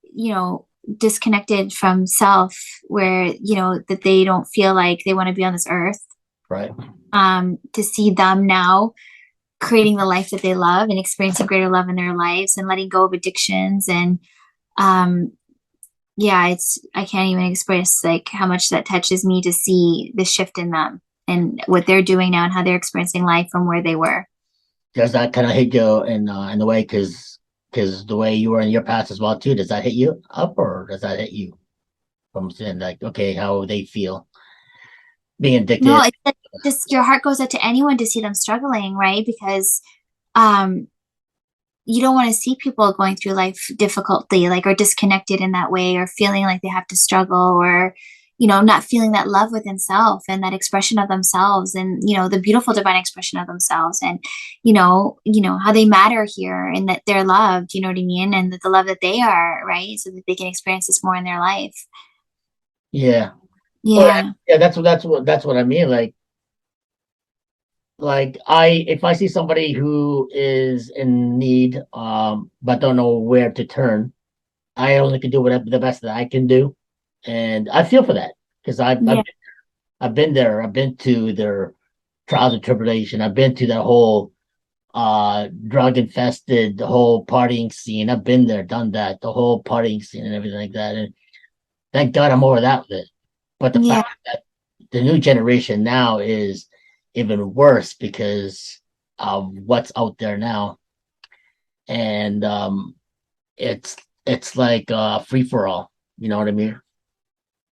you know, disconnected from self, where, that they don't feel like they want to be on this earth, Right. to see them now creating the life that they love and experiencing greater love in their lives and letting go of addictions and um yeah, I can't even express like how much that touches me to see the shift in them and what they're doing now and how they're experiencing life from where they were. Does that kind of hit you in the way, because the way you were in your past as well too? Does that hit you up, or does that hit you from saying, like, okay, how they feel being No, addicted? it's just your heart goes out to anyone to see them struggling, right? Because um you don't want to see people going through life difficultly, like, or disconnected in that way, or feeling like they have to struggle, or, not feeling that love within self and that expression of themselves, and, the beautiful divine expression of themselves, and, how they matter here and that they're loved, you know what I mean? And that the love that they are, right? So that they can experience this more in their life. Yeah. Well, Yeah. yeah, that's what I mean. Like, if I see somebody who is in need, but don't know where to turn, I only can do whatever the best that I can do, and I feel for that, because Yeah. I've been there. I've been to their trials and tribulation. I've been to that whole drug infested, the whole partying scene. I've been there, done that, the whole partying scene and everything like that. And thank God I'm over that with it. But the Yeah. fact that the new generation now is even worse because of what's out there now. And it's like free for all, you know what I mean?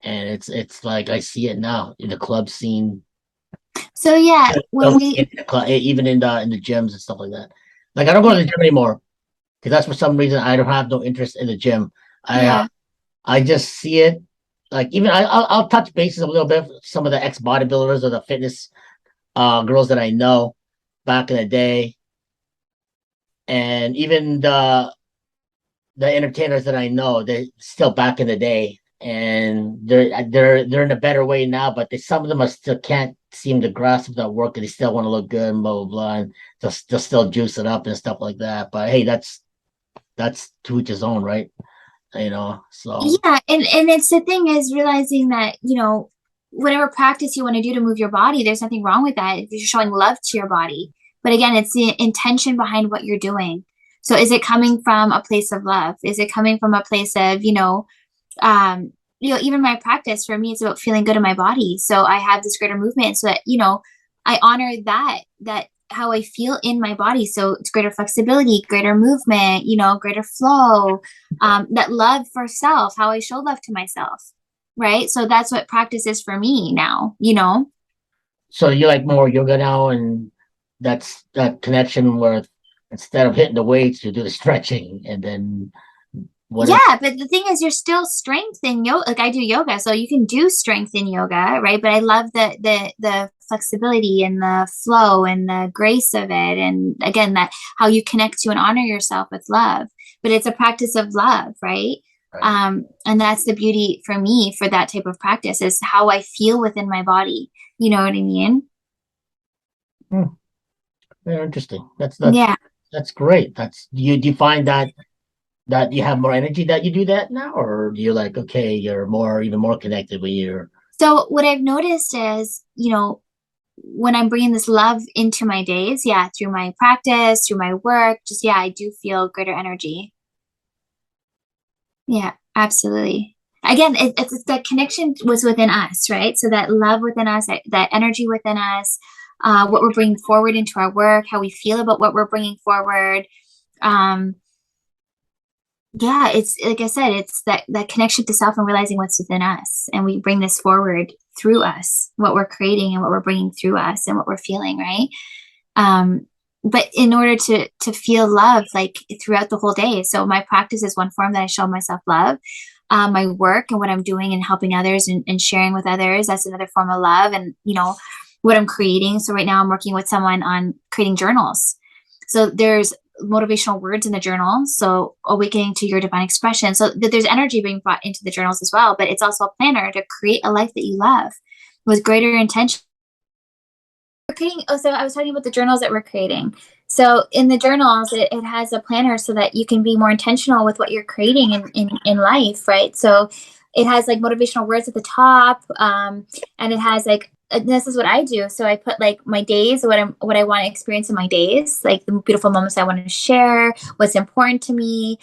And it's like I see it now in the club scene, So yeah, when we even in the gyms and stuff like that. Like, I don't go to yeah, the gym anymore because that's, for some reason, I don't have no interest in the gym. yeah. I just see it, like, even I'll touch bases a little bit with some of the ex bodybuilders or the fitness girls that I know back in the day, and even the entertainers that I know, they still back in the day, and they're in a better way now, but some of them are still can't seem to grasp that work, and they still want to look good and blah blah blah, and just still juice it up and stuff like that. But hey, that's to each his own, right? So Yeah, and it's the thing is realizing that, whatever practice you want to do to move your body, there's nothing wrong with that if you're showing love to your body. But again, it's the intention behind what you're doing. So is it coming from a place of love? Is it coming from a place of, even my practice for me, it's about feeling good in my body. So I have this greater movement so that, I honor that how I feel in my body. So it's greater flexibility, greater movement, greater flow, that love for self, how I show love to myself. Right. So that's what practice is for me now. so you like more yoga now, and that's that connection where, instead of hitting the weights, you do the stretching, and then whatever. Yeah, but the thing is, you're still strength in yoga. Like I do yoga, so you can do strength in yoga, right? But I love the flexibility and the flow and the grace of it, and again, that how you connect to and honor yourself with love. But it's a practice of love, right? Right. And that's the beauty for me for that type of practice is how I feel within my body. You know what I mean? Hmm. Very interesting. Yeah. That's great. Do you find that you have more energy that you do that now, or do you, like, okay, you're even more connected when you're So what I've noticed is, when I'm bringing this love into my days, yeah, through my practice, through my work, just, yeah, I do feel greater energy. Yeah, absolutely. Again, it's that connection was within us, right? So that love within us, that energy within us, what we're bringing forward into our work, how we feel about what we're bringing forward. Um, Yeah, it's like I said, it's that connection to self and realizing what's within us, and we bring this forward through us, what we're creating and what we're bringing through us and what we're feeling, right? um but in order to feel love like throughout the whole day, so my practice is one form that I show myself love. My work and what I'm doing and helping others and sharing with others, that's another form of love. And what I'm creating, so right now I'm working with someone on creating journals. So there's motivational words in the journal, so awakening to your divine expression, so that there's energy being brought into the journals as well, but it's also a planner to create a life that you love with greater intention. We're creating, oh, so I was talking about the journals that we're creating. So in the journals, it has a planner so that you can be more intentional with what you're creating in life, right? So it has like motivational words at the top, and it has like, this is what I do. So I put like my days, what I want to experience in my days, like the beautiful moments I want to share, what's important to me,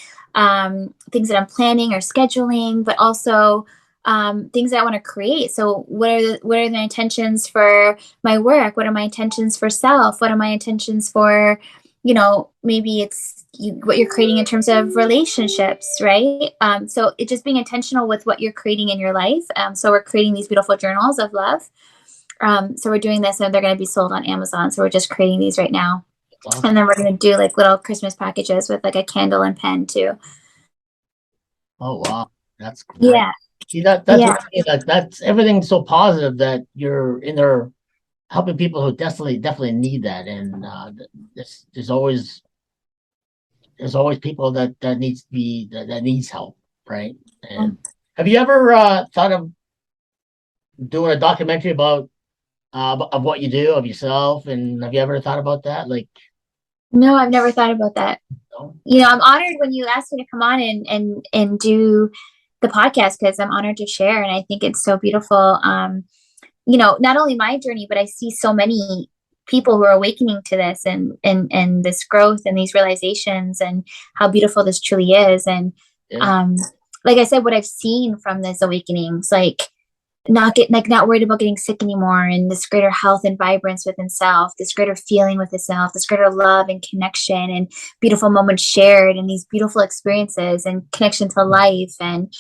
things that I'm planning or scheduling, but also things that I want to create. So what are the intentions for my work? What are my intentions for self? What are my intentions for, maybe it's what you're creating in terms of relationships, right? So it just being intentional with what you're creating in your life. So we're creating these beautiful journals of love. So we're doing this, and they're going to be sold on Amazon. So we're just creating these right now. Awesome. And then we're going to do like little Christmas packages with like a candle and pen too. Oh wow, that's great. Yeah. See, that's Yeah. what I mean, that's everything so positive that you're in there helping people who definitely need that. And there's always people that needs to be that needs help, right? And have you ever thought of doing a documentary about of what you do of yourself? And have you ever thought about that? Like, No, I've never thought about that. no? I'm honored when you asked me to come on and do the podcast, because I'm honored to share, and I think it's so beautiful. Not only my journey, but I see so many people who are awakening to this and this growth and these realizations, and how beautiful this truly is. And Yeah, um like I said, what I've seen from this awakenings, like not worried about getting sick anymore, and this greater health and vibrance within self, this greater feeling with itself, this greater love and connection, and beautiful moments shared, and these beautiful experiences and connection to life, and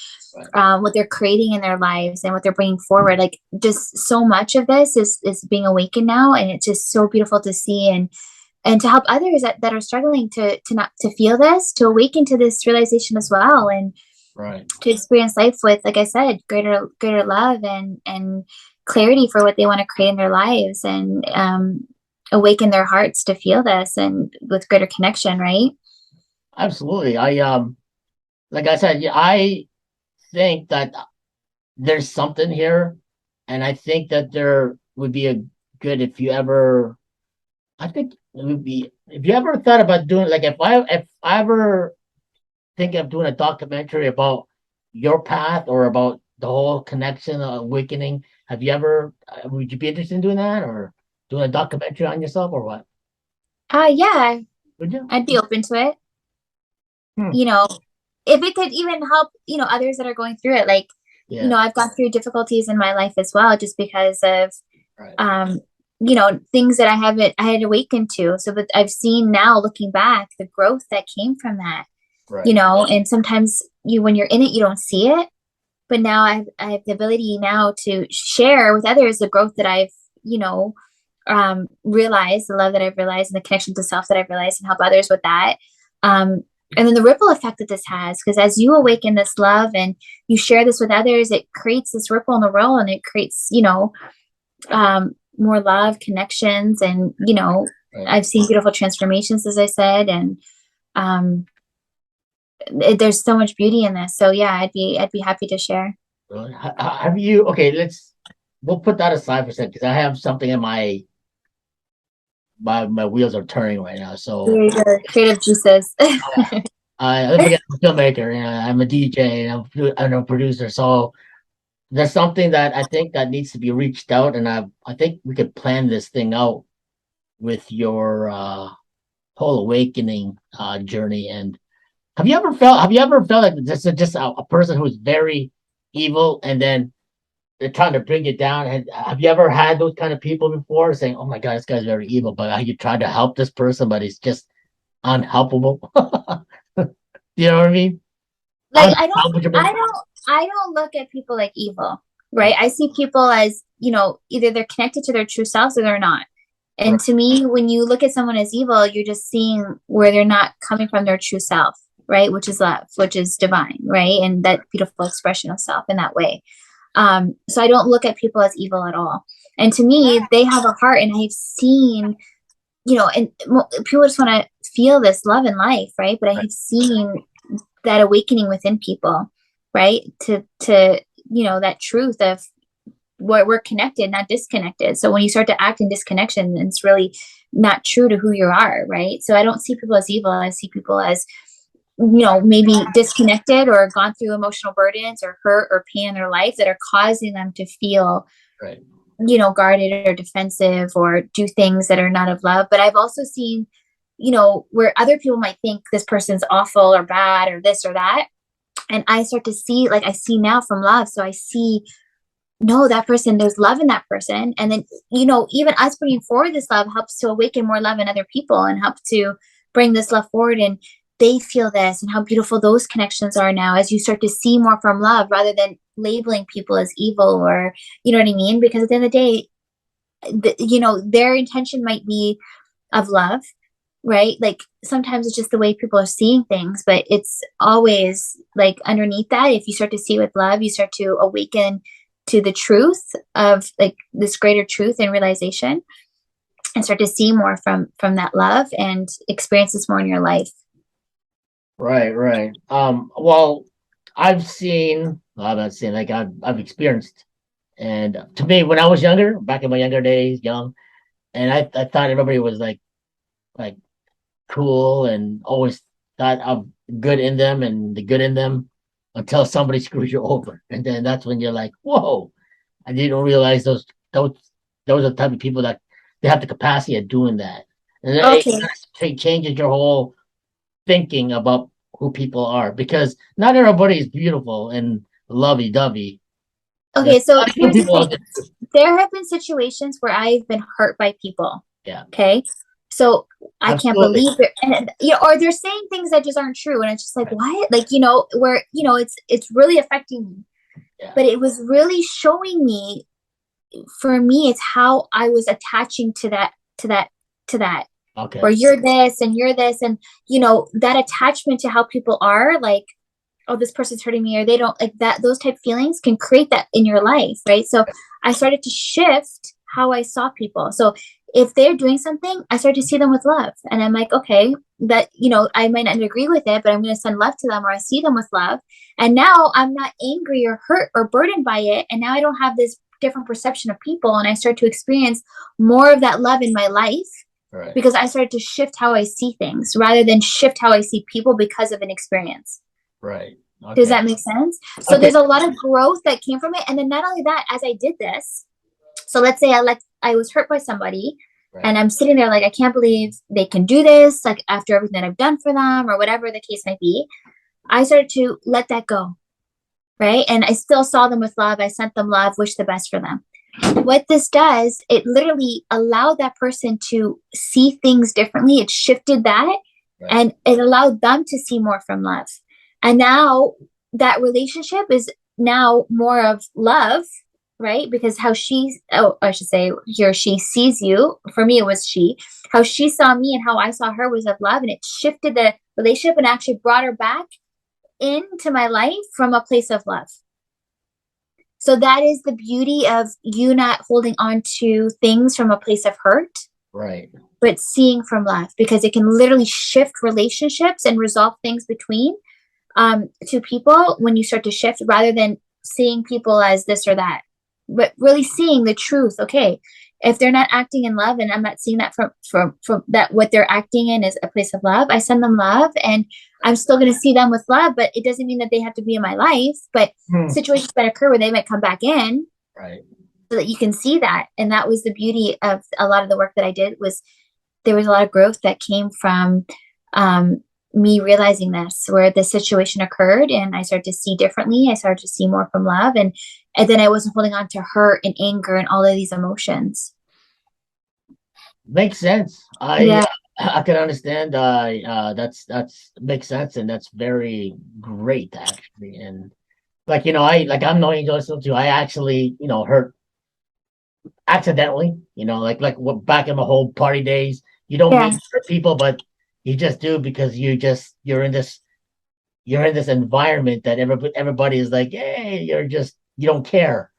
right. what they're creating in their lives and what they're bringing forward. Like, just so much of this is being awakened now, and it's just so beautiful to see, and to help others that are struggling to not to feel this, to awaken to this realization as well, and Right. to experience life with, like I said, greater love and clarity for what they want to create in their lives, and awaken their hearts to feel this and with greater connection, right? Absolutely. Like I said, yeah, I think that there's something here, and I think that there would be a good if you ever. I think it would be if you ever thought about doing, like, if I ever think of doing a documentary about your path or about the whole connection awakening. Have you ever? Would you be interested in doing that, or doing a documentary on yourself, or what? Yeah, Would you? I'd be open to it. Hmm. you know if it could even help others that are going through it, like, Yeah. I've gone through difficulties in my life as well, just because of Right. things that I had awakened to, so that I've seen now, looking back, the growth that came from that. Right. And sometimes when you're in it, you don't see it, but now I have the ability now to share with others the growth that I've you know realized, the love that I've realized, and the connection to self that I've realized, and help others with that. um and then the ripple effect that this has, because as you awaken this love and you share this with others, it creates this ripple in the world, and it creates more love, connections, and Right. I've seen beautiful transformations, as I said, and um there's so much beauty in this. So yeah, I'd be happy to share. Really? Have you? Okay, we'll put that aside for a second because I have something in my wheels are turning right now. So Your creative juices. don't forget I'm a filmmaker. I'm a DJ, and I'm a producer. So there's something that I think that needs to be reached out, and I think we could plan this thing out with your whole awakening journey. And have you ever felt like this is just a person who's very evil, and then they're trying to bring you down? And have you ever had those kind of people before, saying, "Oh my God, this guy's very evil," but you tried to help this person, but he's just unhelpable? You know what I mean? Like I don't look at people like evil, right? I see people as, either they're connected to their true selves or they're not. And to me, when you look at someone as evil, you're just seeing where they're not coming from their true self, right? Which is love, which is divine, right? And that beautiful expression of self in that way. So I don't look at people as evil at all. And to me, they have a heart, and I've seen, and people just want to feel this love in life, right? But I have seen that awakening within people, right? To that truth of what we're connected, not disconnected. So when you start to act in disconnection, it's really not true to who you are, right? So I don't see people as evil. I see people as, maybe disconnected or gone through emotional burdens or hurt or pain in their life that are causing them to feel, guarded or defensive or do things that are not of love. But I've also seen, where other people might think this person's awful or bad or this or that. And I start to see, like I see now from love. So I see, no, that person, there's love in that person. And then, even us bringing forward this love helps to awaken more love in other people and help to bring this love forward. And they feel this, and how beautiful those connections are now as you start to see more from love rather than labeling people as evil, or, you know what I mean? Because at the end of the day, their intention might be of love, right? Like sometimes it's just the way people are seeing things, but it's always like underneath that, if you start to see with love, you start to awaken to the truth of like this greater truth and realization, and start to see more from that love and experience this more in your life. Right. Well, I've experienced, and to me, when I was younger, back in my younger days, and I thought everybody was like cool and always thought of good in them and the good in them, until somebody screws you over, and then that's when you're like, whoa! I didn't realize those are the type of people that they have the capacity of doing that, and it changes your whole thinking about who people are, because not everybody is beautiful and lovey-dovey. Okay, so here's the thing. There have been situations where I've been hurt by people. Yeah. Okay. So I can't believe it. And, or they're saying things that just aren't true. And it's just like, what? Like, where, it's really affecting me. Yeah. But it was really showing me, for me, it's how I was attaching to that. Okay. Where you're this and you're this. And, that attachment to how people are, like, oh, this person's hurting me, or they don't like that. Those type of feelings can create that in your life. Right. So I started to shift how I saw people. So if they're doing something, I start to see them with love. And I'm like, okay, that, I might not agree with it, but I'm going to send love to them, or I see them with love. And now I'm not angry or hurt or burdened by it. And now I don't have this different perception of people. And I start to experience more of that love in my life, because I started to shift how I see things rather than shift how I see people because of an experience. Right. Okay. Does that make sense? So there's a lot of growth that came from it. And then not only that, as I did this, so let's say I was hurt by somebody, and I'm sitting there like, I can't believe they can do this, like after everything that I've done for them, or whatever the case might be. I started to let that go. Right. And I still saw them with love. I sent them love, wish the best for them. What this does, it literally allowed that person to see things differently. It shifted that, and it allowed them to see more from love. And now that relationship is now more of love, right? Because how she sees you, for me, it was how she saw me and how I saw her was of love. And it shifted the relationship and actually brought her back into my life from a place of love. So that is the beauty of you not holding on to things from a place of hurt, but seeing from love, because it can literally shift relationships and resolve things between to people when you start to shift, rather than seeing people as this or that, but really seeing the truth. Okay, if they're not acting in love, and I'm not seeing that from that, what they're acting in is a place of love, I send them love, and I'm still going to see them with love, but it doesn't mean that they have to be in my life. But situations that occur where they might come back in, so that you can see that. And that was the beauty of a lot of the work that I did, was there was a lot of growth that came from me realizing this, where the situation occurred and I started to see differently. I started to see more from love, and then I wasn't holding on to hurt and anger and all of these emotions. Makes sense. I I can understand. That's makes sense, and that's very great actually. And like I'm no angel too. I actually hurt accidentally. What back in the whole party days, you don't Yeah. mean to hurt people, but you just do because you're in this environment that everybody is like, hey, you don't care,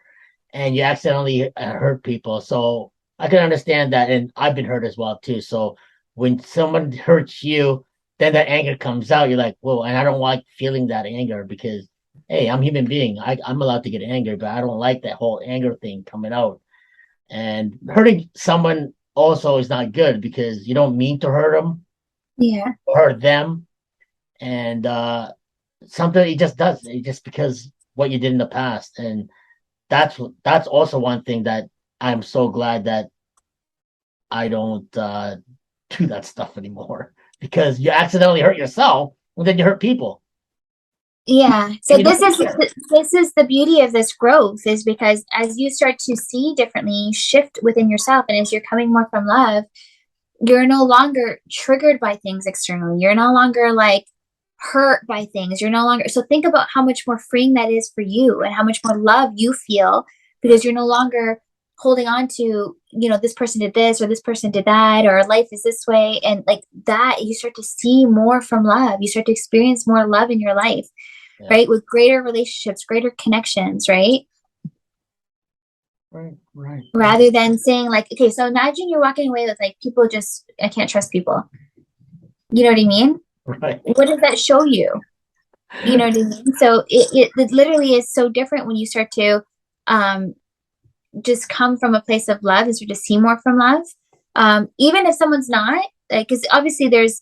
and you accidentally hurt people. So I can understand that, and I've been hurt as well too. So when someone hurts you, then that anger comes out. You're like, whoa, and I don't like feeling that anger because hey, I'm a human being. I'm allowed to get angry, but I don't like that whole anger thing coming out. And hurting someone also is not good because you don't mean to hurt them Yeah. or hurt them, and something he just does it just because what you did in the past. And that's also one thing that I'm so glad that I don't do that stuff anymore because you accidentally hurt yourself and then you hurt people. Yeah. And So you this don't is care. this is the beauty of this growth, is because as you start to see differently, you shift within yourself, and as you're coming more from love, you're no longer triggered by things externally. You're no longer like hurt by things. You're no longer, so think about how much more freeing that is for you and how much more love you feel, because you're no longer holding on to, this person did this or this person did that, or life is this way. And like that, you start to see more from love. You start to experience more love in your life, Yeah. right? With greater relationships, greater connections, right? Right. Rather than saying like, okay, so imagine you're walking away with like, people just, I can't trust people. You know what I mean? Right. What does that show you? You know what I mean? So it literally is so different when you start to um, just come from a place of love and start to see more from love. Even if someone's not, like, because obviously there's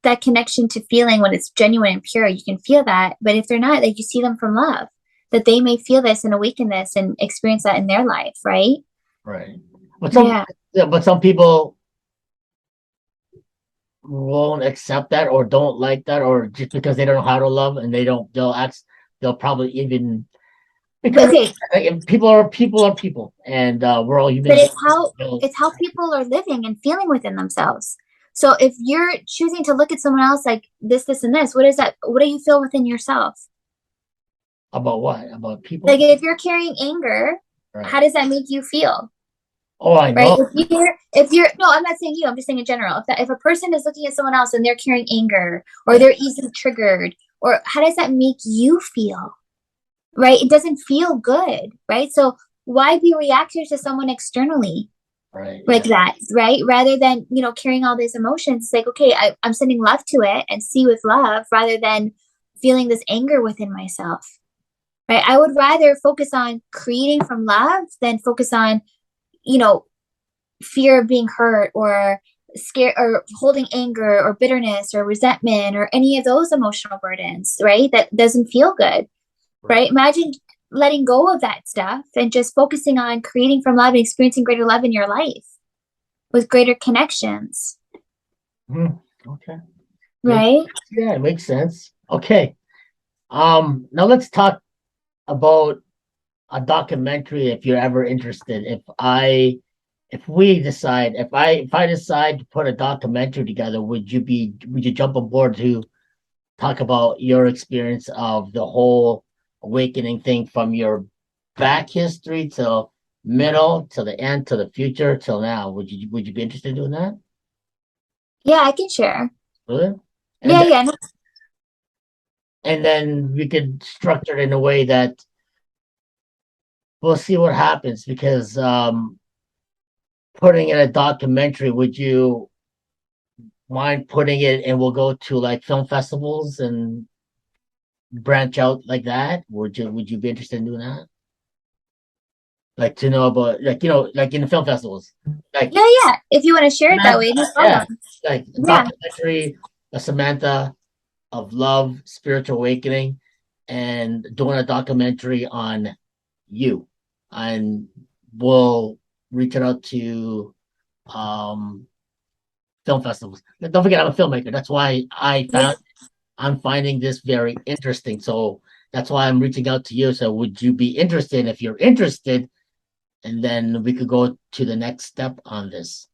that connection to feeling when it's genuine and pure, you can feel that. But if they're not, like, you see them from love, that they may feel this and awaken this and experience that in their life, right? Right. But some Yeah. yeah, but some people won't accept that or don't like that or just because they don't know how to love and they'll probably even because Okay. people and we're all human But beings. it's how So, it's how people are living and feeling within themselves. So if you're choosing to look at someone else like this, and this, what is that? What do you feel within yourself? about what? About Like people? if you're carrying anger, how Right. does that make you feel? Oh, I Right? know. If you're no, I'm not saying you, I'm just saying in general. If a person is looking at someone else and they're carrying anger or Right. they're easily triggered, or how does that make you feel? Right? It doesn't feel good, right? So why be reactive to someone externally Right. like Yeah. that, right? Rather than, carrying all these emotions, it's like, okay, I'm sending love to it and see with love rather than feeling this anger within myself, right? I would rather focus on creating from love than focus on, you know, fear of being hurt or scared or holding anger or bitterness or resentment or any of those emotional burdens, right? That doesn't feel good, Right. right? Imagine letting go of that stuff and just focusing on creating from love and experiencing greater love in your life with greater connections, Okay. Makes right? yeah, it makes sense. Okay. Now let's talk about a documentary if you're ever interested. If I decide to put a documentary together, would you jump on board to talk about your experience of the whole awakening thing from your back history till middle till the end till the future till now? Would you be interested in doing that? Yeah, I can share. Really? And Yeah, then yeah, no, we could structure it in a way that we'll see what happens because putting in a documentary, would you mind putting it and we'll go to like film festivals and branch out like that? Would you be interested in doing that? Like to know about like in the film festivals. Like yeah, yeah. If you want to share it that Samantha, way, no yeah. problem. Like a Yeah, documentary of Samantha of love, spiritual awakening, and doing a documentary on you. And we'll reach out to um film festivals. Don't forget, I'm a filmmaker. That's why yeah, I'm finding this very interesting. So that's why I'm reaching out to you. So would you be interested? If you're interested, and then we could go to the next step on this.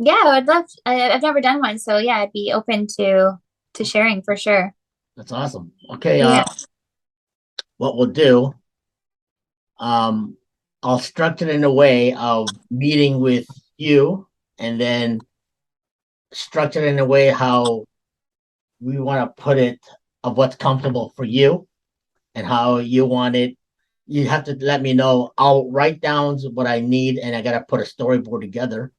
Yeah, I would love. I've never done one, so yeah, I'd be open to sharing for sure. That's awesome. Okay, Yeah. what we'll do, um, I'll structure it in a way of meeting with you, and then structure it in a way how we want to put it of what's comfortable for you and how you want it. You have to let me know. I'll write down what I need, and I gotta put a storyboard together,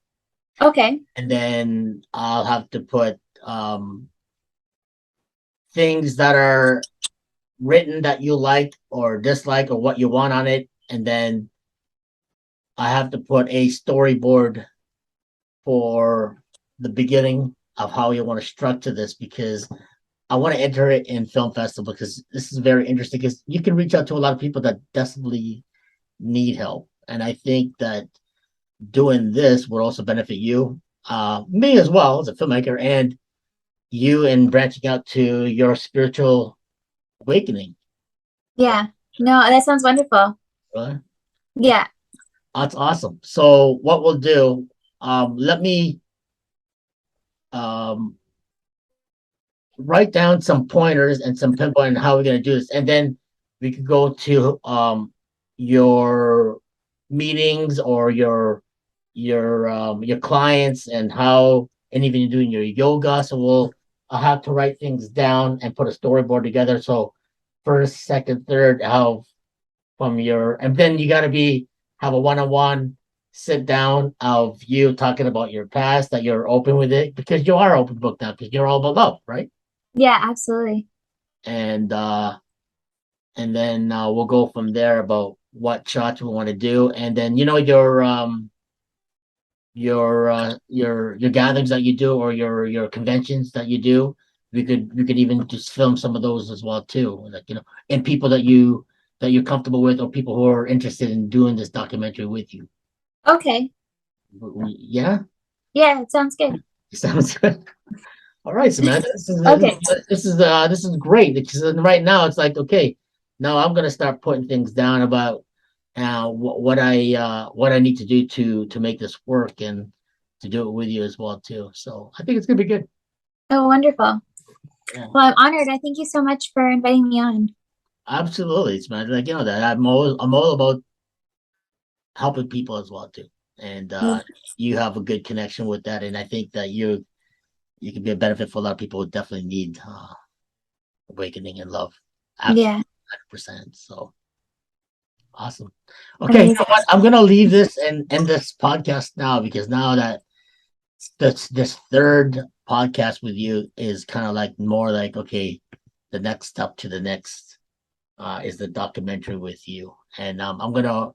Okay. and then I'll have to put things that are written that you like or dislike or what you want on it, and then I have to put a storyboard for the beginning of how you want to structure this, because I want to enter it in film festival, because this is very interesting, because you can reach out to a lot of people that desperately need help, and I think that doing this would also benefit you, me as well as a filmmaker, and you in branching out to your spiritual awakening. Yeah. No, that sounds wonderful. Right? Yeah. That's awesome. So what we'll do, let me um, write down some pointers and some pinpoint on how we're going to do this, and then we could go to your meetings or your clients, and how, and even doing your yoga. So I'll have to write things down and put a storyboard together. So first, second, third, how from your, and then you got to be have a one-on-one sit down of you talking about your past, that you're open with it, because you are open book now, because you're all about love, right? Yeah, absolutely. And and then we'll go from there about what shots we want to do, and then your gatherings that you do, or your conventions that you do, we could even just film some of those as well too, like, and people that you're comfortable with, or people who are interested in doing this documentary with you. Okay. Yeah. Yeah, it sounds good. Sounds good. All right, Samantha, Okay. this is great, because right now it's like, okay, now I'm gonna start putting things down about what I need to do to make this work, and to do it with you as well too. So I think it's gonna be good. Oh, wonderful. Yeah, Well, I'm honored. I thank you so much for inviting me on. absolutely, Samantha. Like, that I'm all about helping people as well too, and you have a good connection with that, and I think that you can be a benefit for a lot of people who definitely need awakening and love. Absolutely, Yeah, 100%. So awesome. Okay, you know amazing. what? I'm gonna leave this and end this podcast now, because now that this third podcast with you is kind of like more like, okay, the next step to the next is the documentary with you, and I'm gonna,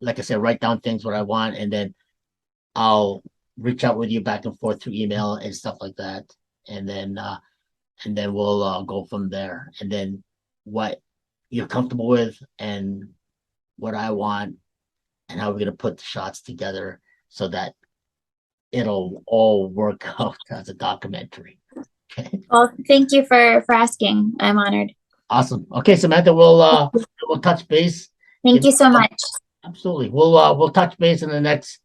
like I said, write down things what I want, and then I'll reach out with you back and forth through email and stuff like that, and then we'll go from there, and then what you're comfortable with, and what I want, and how we're gonna put the shots together, so that it'll all work out as a documentary. Okay. Well, thank you for asking. I'm honored. Awesome. Okay, Samantha, we'll touch base. Thank Give you so much. Absolutely. We'll touch base in the next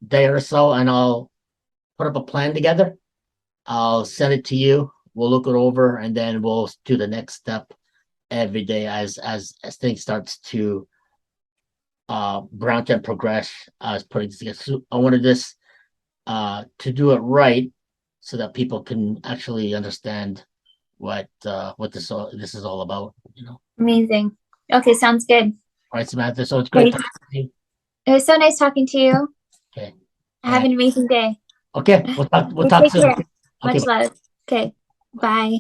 day or so, and I'll put up a plan together. I'll send it to you. We'll look it over, and then we'll do the next step every day as things starts to branch and progress, as putting together. So I wanted this to do it right, so that people can actually understand what this is all about. Amazing. Okay, sounds good. All right, Samantha. So it's great Great. talking to you. It was so nice talking to you. Okay. Have And an amazing day. okay, we'll talk Okay, we'll talk take soon. care. Okay. Much love. Okay, bye.